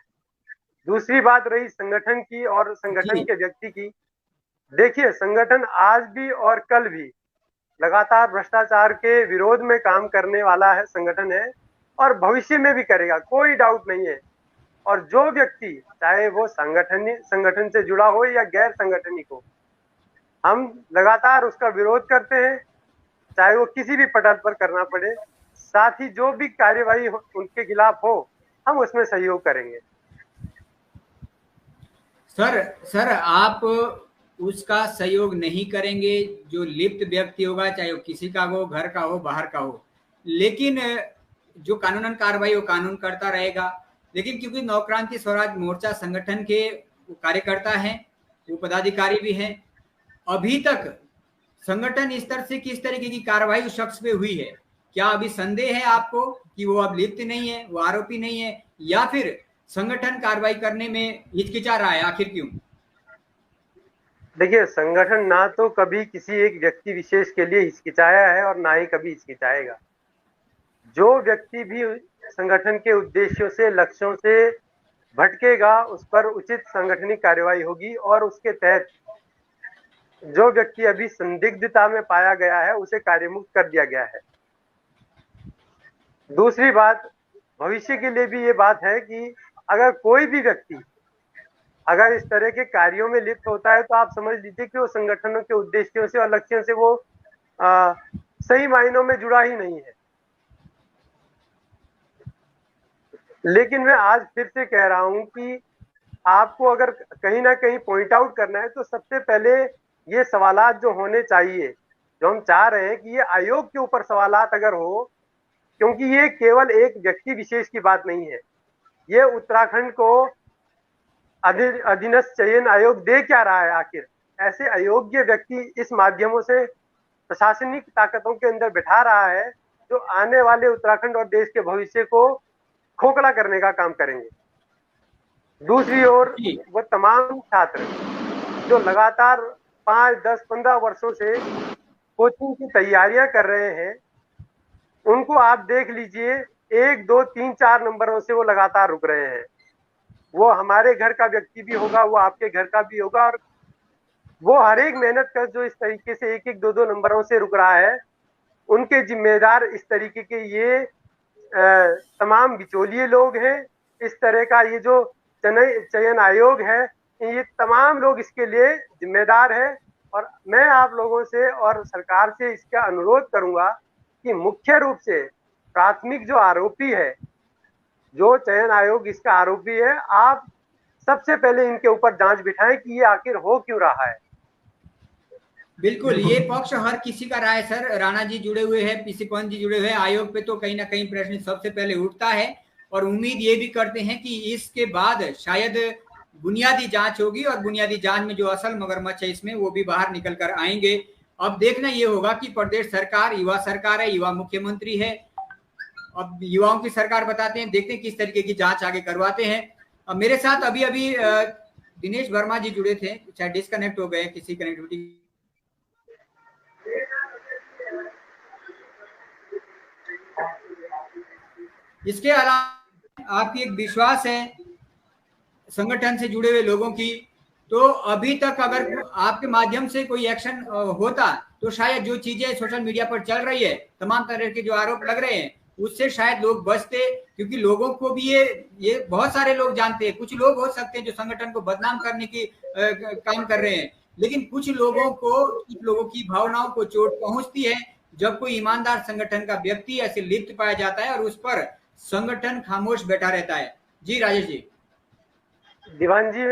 S7: दूसरी बात रही संगठन की और संगठन के व्यक्ति की। देखिए, संगठन आज भी और कल भी लगातार भ्रष्टाचार के विरोध में काम करने वाला है संगठन है और भविष्य में भी करेगा, कोई डाउट नहीं है। और जो व्यक्ति, चाहे वो संगठन से जुड़ा हो या गैर संगठनिक हो, हम लगातार उसका विरोध करते हैं, चाहे वो किसी भी पटल पर करना पड़े। साथ ही जो भी कार्यवाही उनके खिलाफ हो, हम उसमें सहयोग करेंगे।
S1: सर आप उसका सहयोग नहीं करेंगे जो लिप्त व्यक्ति होगा, चाहे वो किसी का हो, घर का हो, बाहर का हो, लेकिन जो कानूनन कार्रवाई वो कानून करता रहेगा, लेकिन क्योंकि नवक्रांति स्वराज मोर्चा संगठन के कार्यकर्ता हैं, वो पदाधिकारी भी हैं, अभी तक संगठन स्तर से किस तरीके की कार्रवाई उस शख्स पे हुई है? क्या अभी संदेह है आपको कि वो अब लिप्त नहीं है, वो आरोपी नहीं है, या फिर संगठन कार्रवाई करने में हिचकिचा रहा है? आखिर क्यों?
S7: देखिए, संगठन ना तो कभी किसी एक व्यक्ति विशेष के लिए हिचकिचाया है और ना ही कभी हिचकिचाएगा। जो व्यक्ति भी संगठन के उद्देश्यों से, लक्ष्यों से भटकेगा, उस पर उचित संगठनिक कार्यवाही होगी और उसके तहत जो व्यक्ति अभी संदिग्धता में पाया गया है उसे कार्यमुक्त कर दिया गया है। दूसरी बात, भविष्य के लिए भी ये बात है कि अगर कोई भी व्यक्ति अगर इस तरह के कार्यों में लिप्त होता है तो आप समझ लीजिए कि वो संगठनों के उद्देश्यों से और लक्ष्यों से वो सही मायनों में जुड़ा ही नहीं है। लेकिन मैं आज फिर से कह रहा हूं कि आपको अगर कहीं ना कहीं पॉइंट आउट करना है तो सबसे पहले ये सवालात जो होने चाहिए, जो हम चाह रहे हैं कि ये आयोग के ऊपर सवालात अगर हो, क्योंकि ये केवल एक व्यक्ति विशेष की बात नहीं है, ये उत्तराखंड को अधीनस्थ चयन आयोग दे क्या रहा है? आखिर ऐसे अयोग्य व्यक्ति इस माध्यमों से प्रशासनिक ताकतों के अंदर बिठा रहा है जो आने वाले उत्तराखंड और देश के भविष्य को खोखला करने का काम करेंगे। दूसरी ओर वो तमाम छात्र जो लगातार 5, 10, 15 वर्षों से कोचिंग की तैयारियां कर रहे हैं, उनको आप देख लीजिए 1, 2, 3, 4 नंबरों से वो लगातार रुक रहे हैं। वो हमारे घर का व्यक्ति भी होगा, वो आपके घर का भी होगा, और वो हर एक मेहनत कर जो इस तरीके से 1, 1, 2, 2 नंबरों से रुक रहा है, उनके जिम्मेदार इस तरीके के ये तमाम बिचौलिए लोग हैं। इस तरह का ये जो चयन आयोग है, ये तमाम लोग इसके लिए जिम्मेदार है। और मैं आप लोगों से और सरकार से इसका अनुरोध करूंगा कि मुख्य रूप से प्राथमिक जो आरोपी है, जो चयन आयोग इसका आरोपी है, आप सबसे पहले इनके ऊपर जांच बिठाएं कि ये आखिर हो क्यों रहा है।
S1: बिल्कुल, ये पक्ष हर किसी का रहा है सर। राणा जी जुड़े हुए हैं, पीसी पंत जी जुड़े हुए हैं। आयोग पे तो कहीं ना कहीं प्रश्न सबसे पहले उठता है और उम्मीद ये भी करते हैं कि इसके बाद शायद बुनियादी जांच होगी और बुनियादी जांच में जो असल मगरमच्छ है इसमें, वो भी बाहर निकल कर आएंगे। अब देखना ये होगा कि प्रदेश सरकार युवा सरकार है, युवा मुख्यमंत्री है, अब युवाओं की सरकार बताते हैं, देखते हैं किस तरीके की जांच आगे करवाते हैं। अब मेरे साथ अभी दिनेश वर्मा जी जुड़े थे, शायद डिस्कनेक्ट हो गए किसी कनेक्टिविटी। इसके अलावा आपकी एक विश्वास है संगठन से जुड़े हुए लोगों की, तो अभी तक अगर आपके माध्यम से कोई एक्शन होता तो शायद जो चीजें सोशल मीडिया पर चल रही है, तमाम तरह के जो आरोप लग रहे हैं, उससे शायद लोग बचते। क्योंकि लोगों को भी ये बहुत सारे लोग जानते हैं, कुछ लोग हो सकते हैं जो संगठन को बदनाम करने की काम कर रहे हैं, लेकिन कुछ लोगों की भावनाओं को चोट पहुंचती है जब कोई ईमानदार संगठन का व्यक्ति ऐसे लिप्त पाया जाता है और उस पर संगठन खामोश बैठा रहता है। जी राजेश जी।
S7: दीवान जी,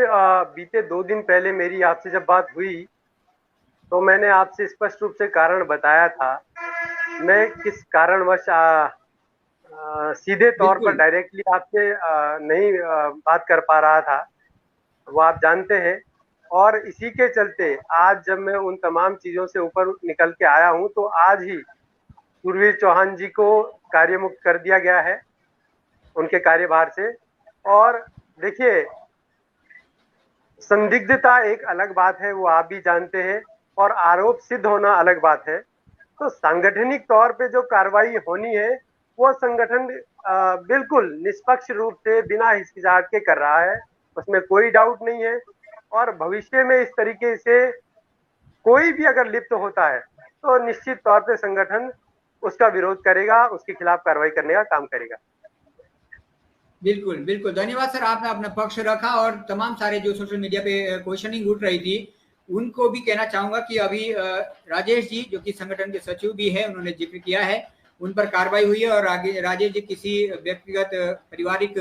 S7: बीते 2 दिन पहले मेरी आपसे जब बात हुई तो मैंने आपसे स्पष्ट रूप से कारण बताया था। मैं किस कारणवश सीधे तौर पर डायरेक्टली आपसे नहीं बात कर पा रहा था, वो आप जानते हैं। और इसी के चलते आज जब मैं उन तमाम चीजों से ऊपर निकल के आया हूं, तो आज ही सुरवीर चौहान जी को कार्यमुक्त कर दिया गया है उनके कार्यभार से। और देखिए, संदिग्धता एक अलग बात है, वो आप भी जानते हैं, और आरोप सिद्ध होना अलग बात है। तो सांगठनिक तौर पे जो कार्रवाई होनी है वो संगठन बिल्कुल निष्पक्ष रूप से बिना हिचकिचाहट के कर रहा है, उसमें कोई डाउट नहीं है। और भविष्य में इस तरीके से कोई भी अगर लिप्त होता है तो निश्चित तौर पे संगठन उसका विरोध करेगा, उसके खिलाफ कार्रवाई करने का काम करेगा।
S1: बिल्कुल बिल्कुल, धन्यवाद सर, आपने अपना पक्ष रखा। और तमाम सारे जो सोशल मीडिया पे क्वेश्चनिंग उठ रही थी उनको भी कहना चाहूंगा कि अभी राजेश जी जो कि संगठन के सचिव भी है, उन्होंने जिक्र किया है, उन पर कार्रवाई हुई है। और आगे राजेश जी किसी व्यक्तिगत पारिवारिक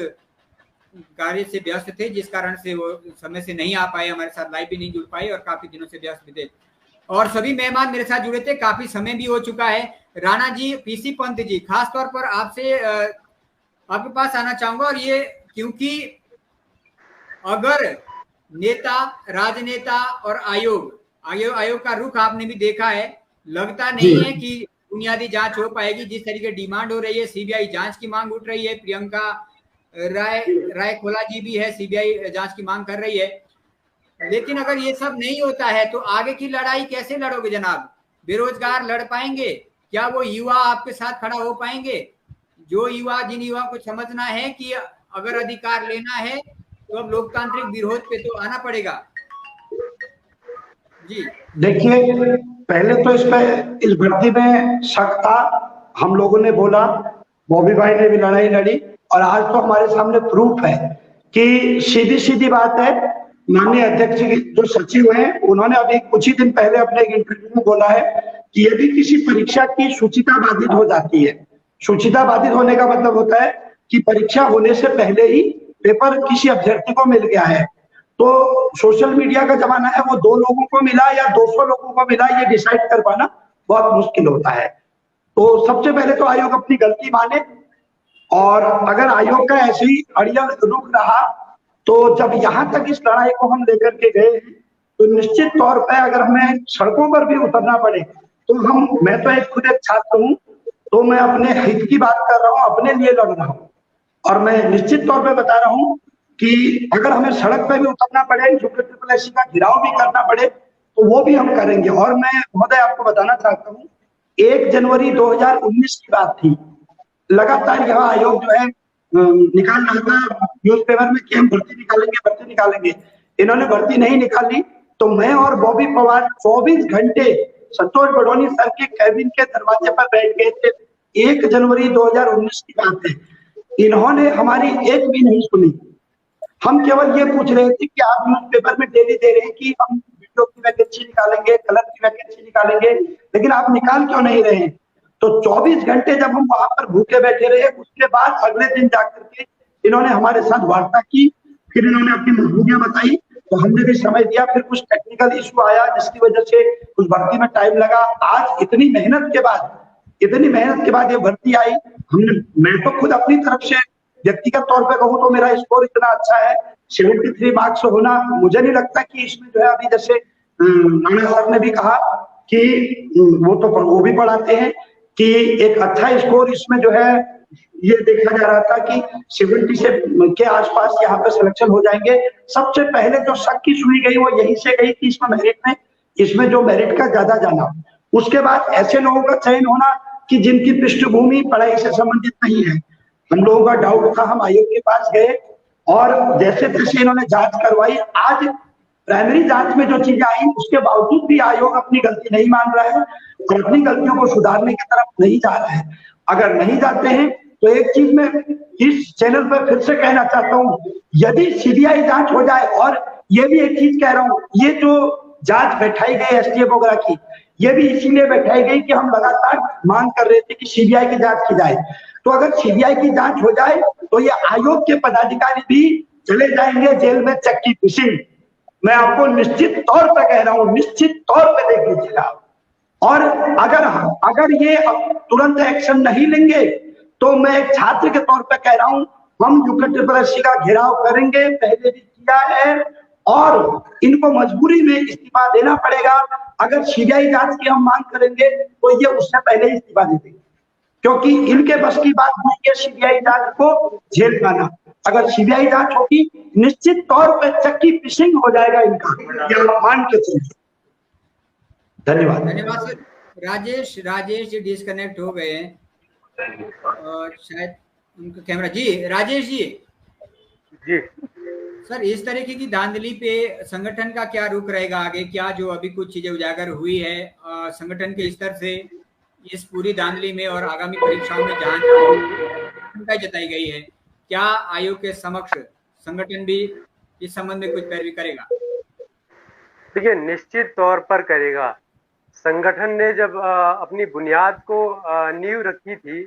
S1: कार्य से व्यस्त थे, जिस कारण से वो समय से नहीं आ पाए, हमारे साथ लाइव भी नहीं जुड़ पाए और काफी दिनों से व्यस्त भी थे। और सभी मेहमान मेरे साथ जुड़े थे, काफी समय भी हो चुका है। राणा जी, पीसी पंत जी, खास तौर पर आपसे आपके पास आना चाहूंगा, और ये क्योंकि अगर नेता, राजनेता और आयोग का रुख आपने भी देखा है, लगता नहीं है कि बुनियादी जांच हो पाएगी। जिस तरीके डिमांड हो रही है, सीबीआई जांच की मांग उठ रही है, प्रियंका राय खोला जी भी है, सीबीआई जांच की मांग कर रही है। लेकिन अगर ये सब नहीं होता है तो आगे की लड़ाई कैसे लड़ोगे जनाब? बेरोजगार लड़ पाएंगे क्या? वो युवा आपके साथ खड़ा हो पाएंगे? जिन युवा को समझना है कि अगर अधिकार लेना है तो अब लोकतांत्रिक विरोध पे तो आना पड़ेगा। जी
S3: देखिए, पहले तो इस भर्ती में शक था, हम लोगों ने बोला, बॉबी भाई ने भी लड़ाई लड़ी, और आज तो हमारे सामने प्रूफ है कि सीधी सीधी बात है। माननीय अध्यक्ष जो सचिव हैं, उन्होंने अभी कुछ ही दिन पहले अपने एक इंटरव्यू में बोला है कि यदि किसी परीक्षा की शुचिता बाधित हो जाती है, शुचिता बाधित होने का मतलब होता है कि परीक्षा होने से पहले ही पेपर किसी अभ्यर्थी को मिल गया है, तो सोशल मीडिया का जमाना है, वो 2 लोगों को मिला या 200 लोगों को मिला, ये डिसाइड कर पाना बहुत मुश्किल होता है। तो सबसे पहले तो आयोग अपनी गलती माने, और अगर आयोग का ऐसे ही अड़ियल रुख रहा तो जब यहाँ तक इस लड़ाई को हम लेकर के गए हैं, तो निश्चित तौर पर अगर हमें सड़कों पर भी उतरना पड़े तो मैं तो खुद एक छात्र हूँ, तो मैं अपने हित की बात कर रहा हूँ, अपने लिए लड़ रहा हूँ, और मैं निश्चित तौर पे बता रहा हूँ कि अगर हमें सड़क पे भी उतरना पड़े, SSSC का घिराव भी करना पड़े, तो वो भी हम करेंगे। और मैं महोदय आपको बताना चाहता हूँ, 1 जनवरी 2019 की बात थी, लगातार यह आयोग जो है निकाल रहा था न्यूज़पेपर में कि हम भर्ती निकालेंगे। इन्होंने भर्ती नहीं निकाली, तो मैं और बॉबी पवार 24 घंटे संतोष बडोनी सर के कैबिन के दरवाजे पर बैठ गए थे। 1 जनवरी 2019 की बात है। इन्होंने हमारी एक भी नहीं सुनी। हम केवल ये पूछ रहे थे कि आप न्यूज़पेपर में डेली दे रहे हैं कि हम वीडियो की वैकेंसी निकालेंगे, कलर की वैकेंसी निकालेंगे, लेकिन आप निकाल क्यों नहीं रहे हैं? तो 24 घंटे जब हम वहां पर भूखे बैठे रहे, उसके बाद अगले दिन जाकर के इन्होंने हमारे साथ वार्ता की, फिर इन्होंने अपनी मजबूरियां बताई, तो हमने भी समझ दिया। फिर कुछ टेक्निकल इशू आया जिसकी वजह से कुछ भर्ती में टाइम लगा। आज इतनी मेहनत के बाद ये भर्ती आई। मैं तो खुद अपनी तरफ से व्यक्तिगत तौर पे कहूँ तो मेरा स्कोर इतना अच्छा है, 73 मार्क्स होना, मुझे नहीं लगता कि इसमें जो है, अभी जैसे राणा सर ने भी कहा कि वो भी पढ़ाते हैं कि एक अच्छा स्कोर इसमें जो है, ये देखा जा रहा था कि 70 से के आसपास यहाँ पे सिलेक्शन हो जाएंगे। सबसे पहले जो शक की सुनी गई वो यही से गई कि इसमें जो मेरिट का ज्यादा जाना, उसके बाद ऐसे लोगों का चयन होना कि जिनकी पृष्ठभूमि पढ़ाई से संबंधित नहीं है। हम लोगों का डाउट था, हम आयोग के पास गए और जैसे तैसे इन्होंने जांच करवाई। आज प्राइमरी जांच में जो चीजें आई, उसके बावजूद भी आयोग अपनी गलती नहीं मान रहा है और अपनी गलतियों को सुधारने की तरफ नहीं जा रहा है। अगर नहीं जाते हैं तो एक चीज मैं इस चैनल पर फिर से कहना चाहता हूँ, यदि सीबीआई जांच हो जाए, और ये भी एक चीज कह रहा हूँ, ये जो जांच बैठाई गई एसटीएफ वगैरह की, ये भी इसीलिए बैठाई गई कि हम लगातार मांग कर रहे थे कि सीबीआई की जांच की जाए। तो अगर सीबीआई की जांच हो जाए तो ये आयोग के पदाधिकारी भी चले जाएंगे जेल में चक्की फिशिंग। मैं आपको निश्चित तौर पर कह रहा हूँ, निश्चित तौर पर देख लीजिएगा। और अगर ये तुरंत एक्शन नहीं लेंगे तो मैं एक छात्र के तौर पर कह रहा हूँ, हम UPSC का घेराव करेंगे, पहले भी किया है, और इनको मजबूरी में इस्तीफा देना पड़ेगा। अगर सीबीआई जांच की हम मांग करेंगे तो ये उससे पहले ही इस्तीफा दे देंगे, क्योंकि इनके बस की बात नहीं है सीबीआई जांच को झेल पाना। अगर सीबीआई जांच होगी, निश्चित तौर पर चक्की फिशिंग हो जाएगा इनका, ये मान के चलिए।
S1: धन्यवाद सर। राजेश जी डिस्कनेक्ट हो गए हैं, शायद उनका कैमरा। जी राजेश जी सर, इस तरीके की धांधली पे संगठन का क्या रुख रहेगा आगे? क्या जो अभी कुछ चीजें उजागर हुई है संगठन के स्तर से इस पूरी धांधली में और आगामी परीक्षाओं में जांच जताई गई है, क्या आयोग के समक्ष संगठन भी इस संबंध में कुछ पैरवी करेगा?
S7: देखिए, निश्चित तौर पर करेगा। संगठन ने जब अपनी बुनियाद को नींव रखी थी,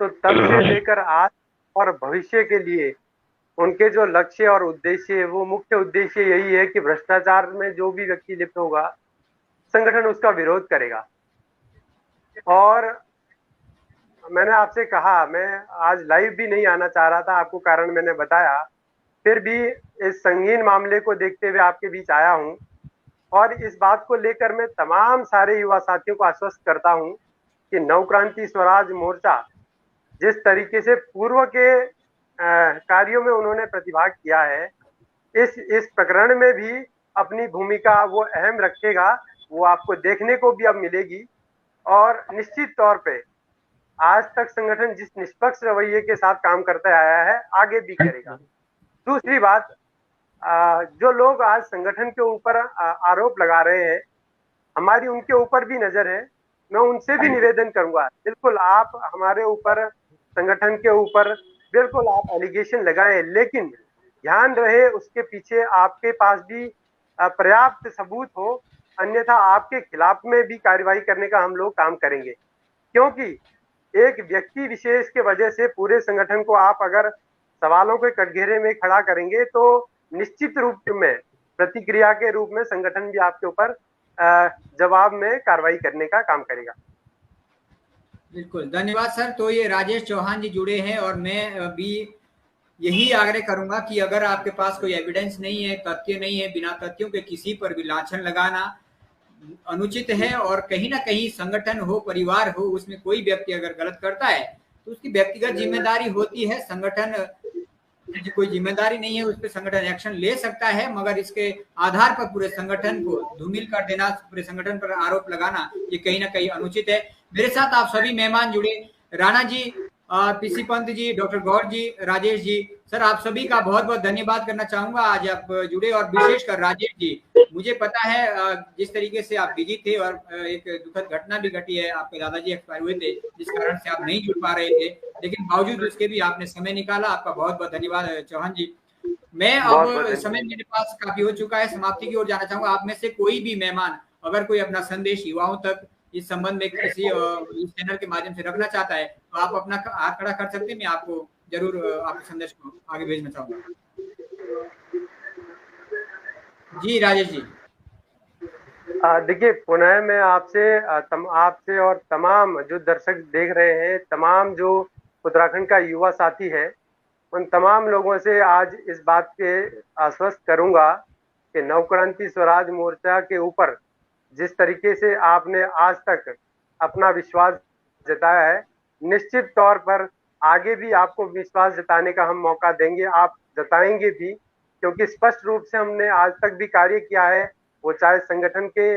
S7: तो तब से लेकर आज और भविष्य के लिए उनके जो लक्ष्य और उद्देश्य है, वो मुख्य उद्देश्य यही है कि भ्रष्टाचार में जो भी व्यक्ति लिप्त होगा, संगठन उसका विरोध करेगा। और मैंने आपसे कहा, मैं आज लाइव भी नहीं आना चाह रहा था, आपको कारण मैंने बताया, फिर भी इस संगीन मामले को देखते हुए आपके बीच आया हूं और इस बात को लेकर मैं तमाम सारे युवा साथियों को आश्वस्त करता हूं कि नवक्रांति स्वराज मोर्चा जिस तरीके से पूर्व के कार्यों में उन्होंने प्रतिभाग किया है, इस प्रकरण में भी अपनी भूमिका वो अहम रखेगा, वो आपको देखने को भी अब मिलेगी। और निश्चित तौर पे आज तक संगठन जिस निष्पक्ष रवैये के साथ काम करता आया है, आगे भी करेगा। दूसरी बात, जो लोग आज संगठन के ऊपर आरोप लगा रहे हैं, हमारी उनके ऊपर भी नजर है। मैं उनसे भी निवेदन करूंगा, बिल्कुल आप हमारे ऊपर, संगठन के ऊपर बिल्कुल आप एलिगेशन लगाएं, लेकिन ध्यान रहे उसके पीछे आपके पास भी पर्याप्त सबूत हो, अन्यथा आपके खिलाफ में भी कार्रवाई करने का हम लोग काम करेंगे। क्योंकि एक व्यक्ति विशेष के वजह से पूरे संगठन को आप अगर सवालों के कटघरे में खड़ा करेंगे तो निश्चित रूप में प्रतिक्रिया के रूप में संगठन भी आपके ऊपर जवाब में कार्रवाई करने का काम करेगा।
S1: बिल्कुल, धन्यवाद सर। तो ये राजेश चौहान जी जुड़े हैं और मैं भी यही आग्रह करूंगा कि अगर आपके पास कोई एविडेंस नहीं है, तथ्य नहीं है, बिना तथ्यों के किसी पर भी लांछन लगाना अनुचित है और कहीं ना कहीं संगठन हो, परिवार हो, उसमें कोई व्यक्ति अगर गलत करता है तो उसकी व्यक्तिगत जिम्मेदारी होती है। संगठन की कोई जिम्मेदारी नहीं है, उस पर संगठन एक्शन ले सकता है, मगर इसके आधार पर पूरे संगठन को धूमिल कर देना, पूरे संगठन पर आरोप लगाना, ये कहीं ना कहीं अनुचित है। मेरे साथ आप सभी मेहमान जुड़े, राणा जी, पीसी पंत जी, डॉक्टर गौर जी, राजेश जी, सर आप सभी का बहुत बहुत धन्यवाद करना चाहूंगा, आज आप जुड़े। और विशेषकर राजेश जी, मुझे पता है जिस तरीके से आप बिजी थे और एक दुखद घटना भी घटी है, आपके दादाजी एक्सपायर हुए थे, जिस कारण से आप नहीं जुड़ पा रहे थे, लेकिन बावजूद उसके भी आपने समय निकाला, आपका बहुत बहुत धन्यवाद चौहान जी। मैं अब समय मेरे पास काफी हो चुका है, समाप्ति की ओर जाना चाहूंगा। आप में से कोई भी मेहमान अगर कोई अपना संदेश युवाओं तक इस संबंध में किसी इस चैनल के माध्यम से रखना चाहता है तो आप अपना हाथ खड़ा कर सकते हैं, मैं आपको जरूर आपके संदेश को आगे भेजना चाहूंगा। जी राजेश जी।
S7: देखिए, पुनः मैं आपसे और तमाम जो दर्शक देख रहे हैं, तमाम जो उत्तराखंड का युवा साथी है, उन तमाम लोगों से आज इस बात के आश्वस्त करूंगा कि नवक्रांति स्वराज मोर्चा के ऊपर जिस तरीके से आपने आज तक अपना विश्वास जताया है, निश्चित तौर पर आगे भी आपको विश्वास जताने का हम मौका देंगे, आप जताएंगे भी, क्योंकि स्पष्ट रूप से हमने आज तक भी कार्य किया है, वो चाहे संगठन के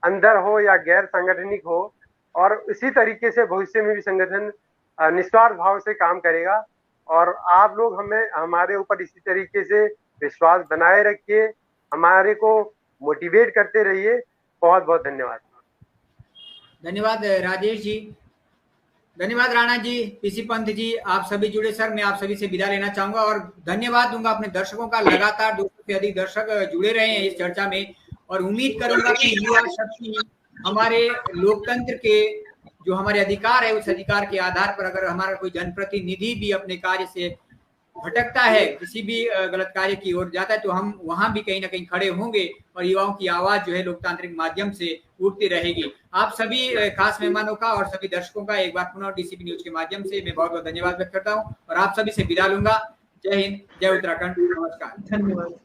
S7: अंदर हो या गैर सांगठनिक हो, और इसी तरीके से भविष्य में भी संगठन निस्वार्थ भाव से काम करेगा। और आप लोग हमारे ऊपर इसी तरीके से विश्वास बनाए रखिए, हमारे को मोटिवेट करते रहिए। बहुत बहुत धन्यवाद।
S1: धन्यवाद राजेश जी, धन्यवाद राणा जी, पीसी पंत जी, आप सभी जुड़े। सर मैं आप सभी से विदा लेना चाहूंगा और धन्यवाद दूंगा अपने दर्शकों का। लगातार 200 से अधिक दर्शक जुड़े रहे हैं इस चर्चा में और उम्मीद करूंगा कि युवा शक्ति हमारे लोकतंत्र के जो हमारे अधिकार है, उस अधिकार के आधार पर अगर हमारा कोई जनप्रतिनिधि भी अपने कार्य से भटकता है, किसी भी गलत कार्य की ओर जाता है, तो हम वहां भी कहीं ना कहीं खड़े होंगे और युवाओं की आवाज जो है लोकतांत्रिक माध्यम से उठती रहेगी। आप सभी खास मेहमानों का और सभी दर्शकों का एक बार पुनः डीसीपी न्यूज के माध्यम से मैं बहुत बहुत धन्यवाद व्यक्त करता हूं और आप सभी से विदा लूंगा। जय हिंद, जय उत्तराखंड, नमस्कार,
S5: धन्यवाद।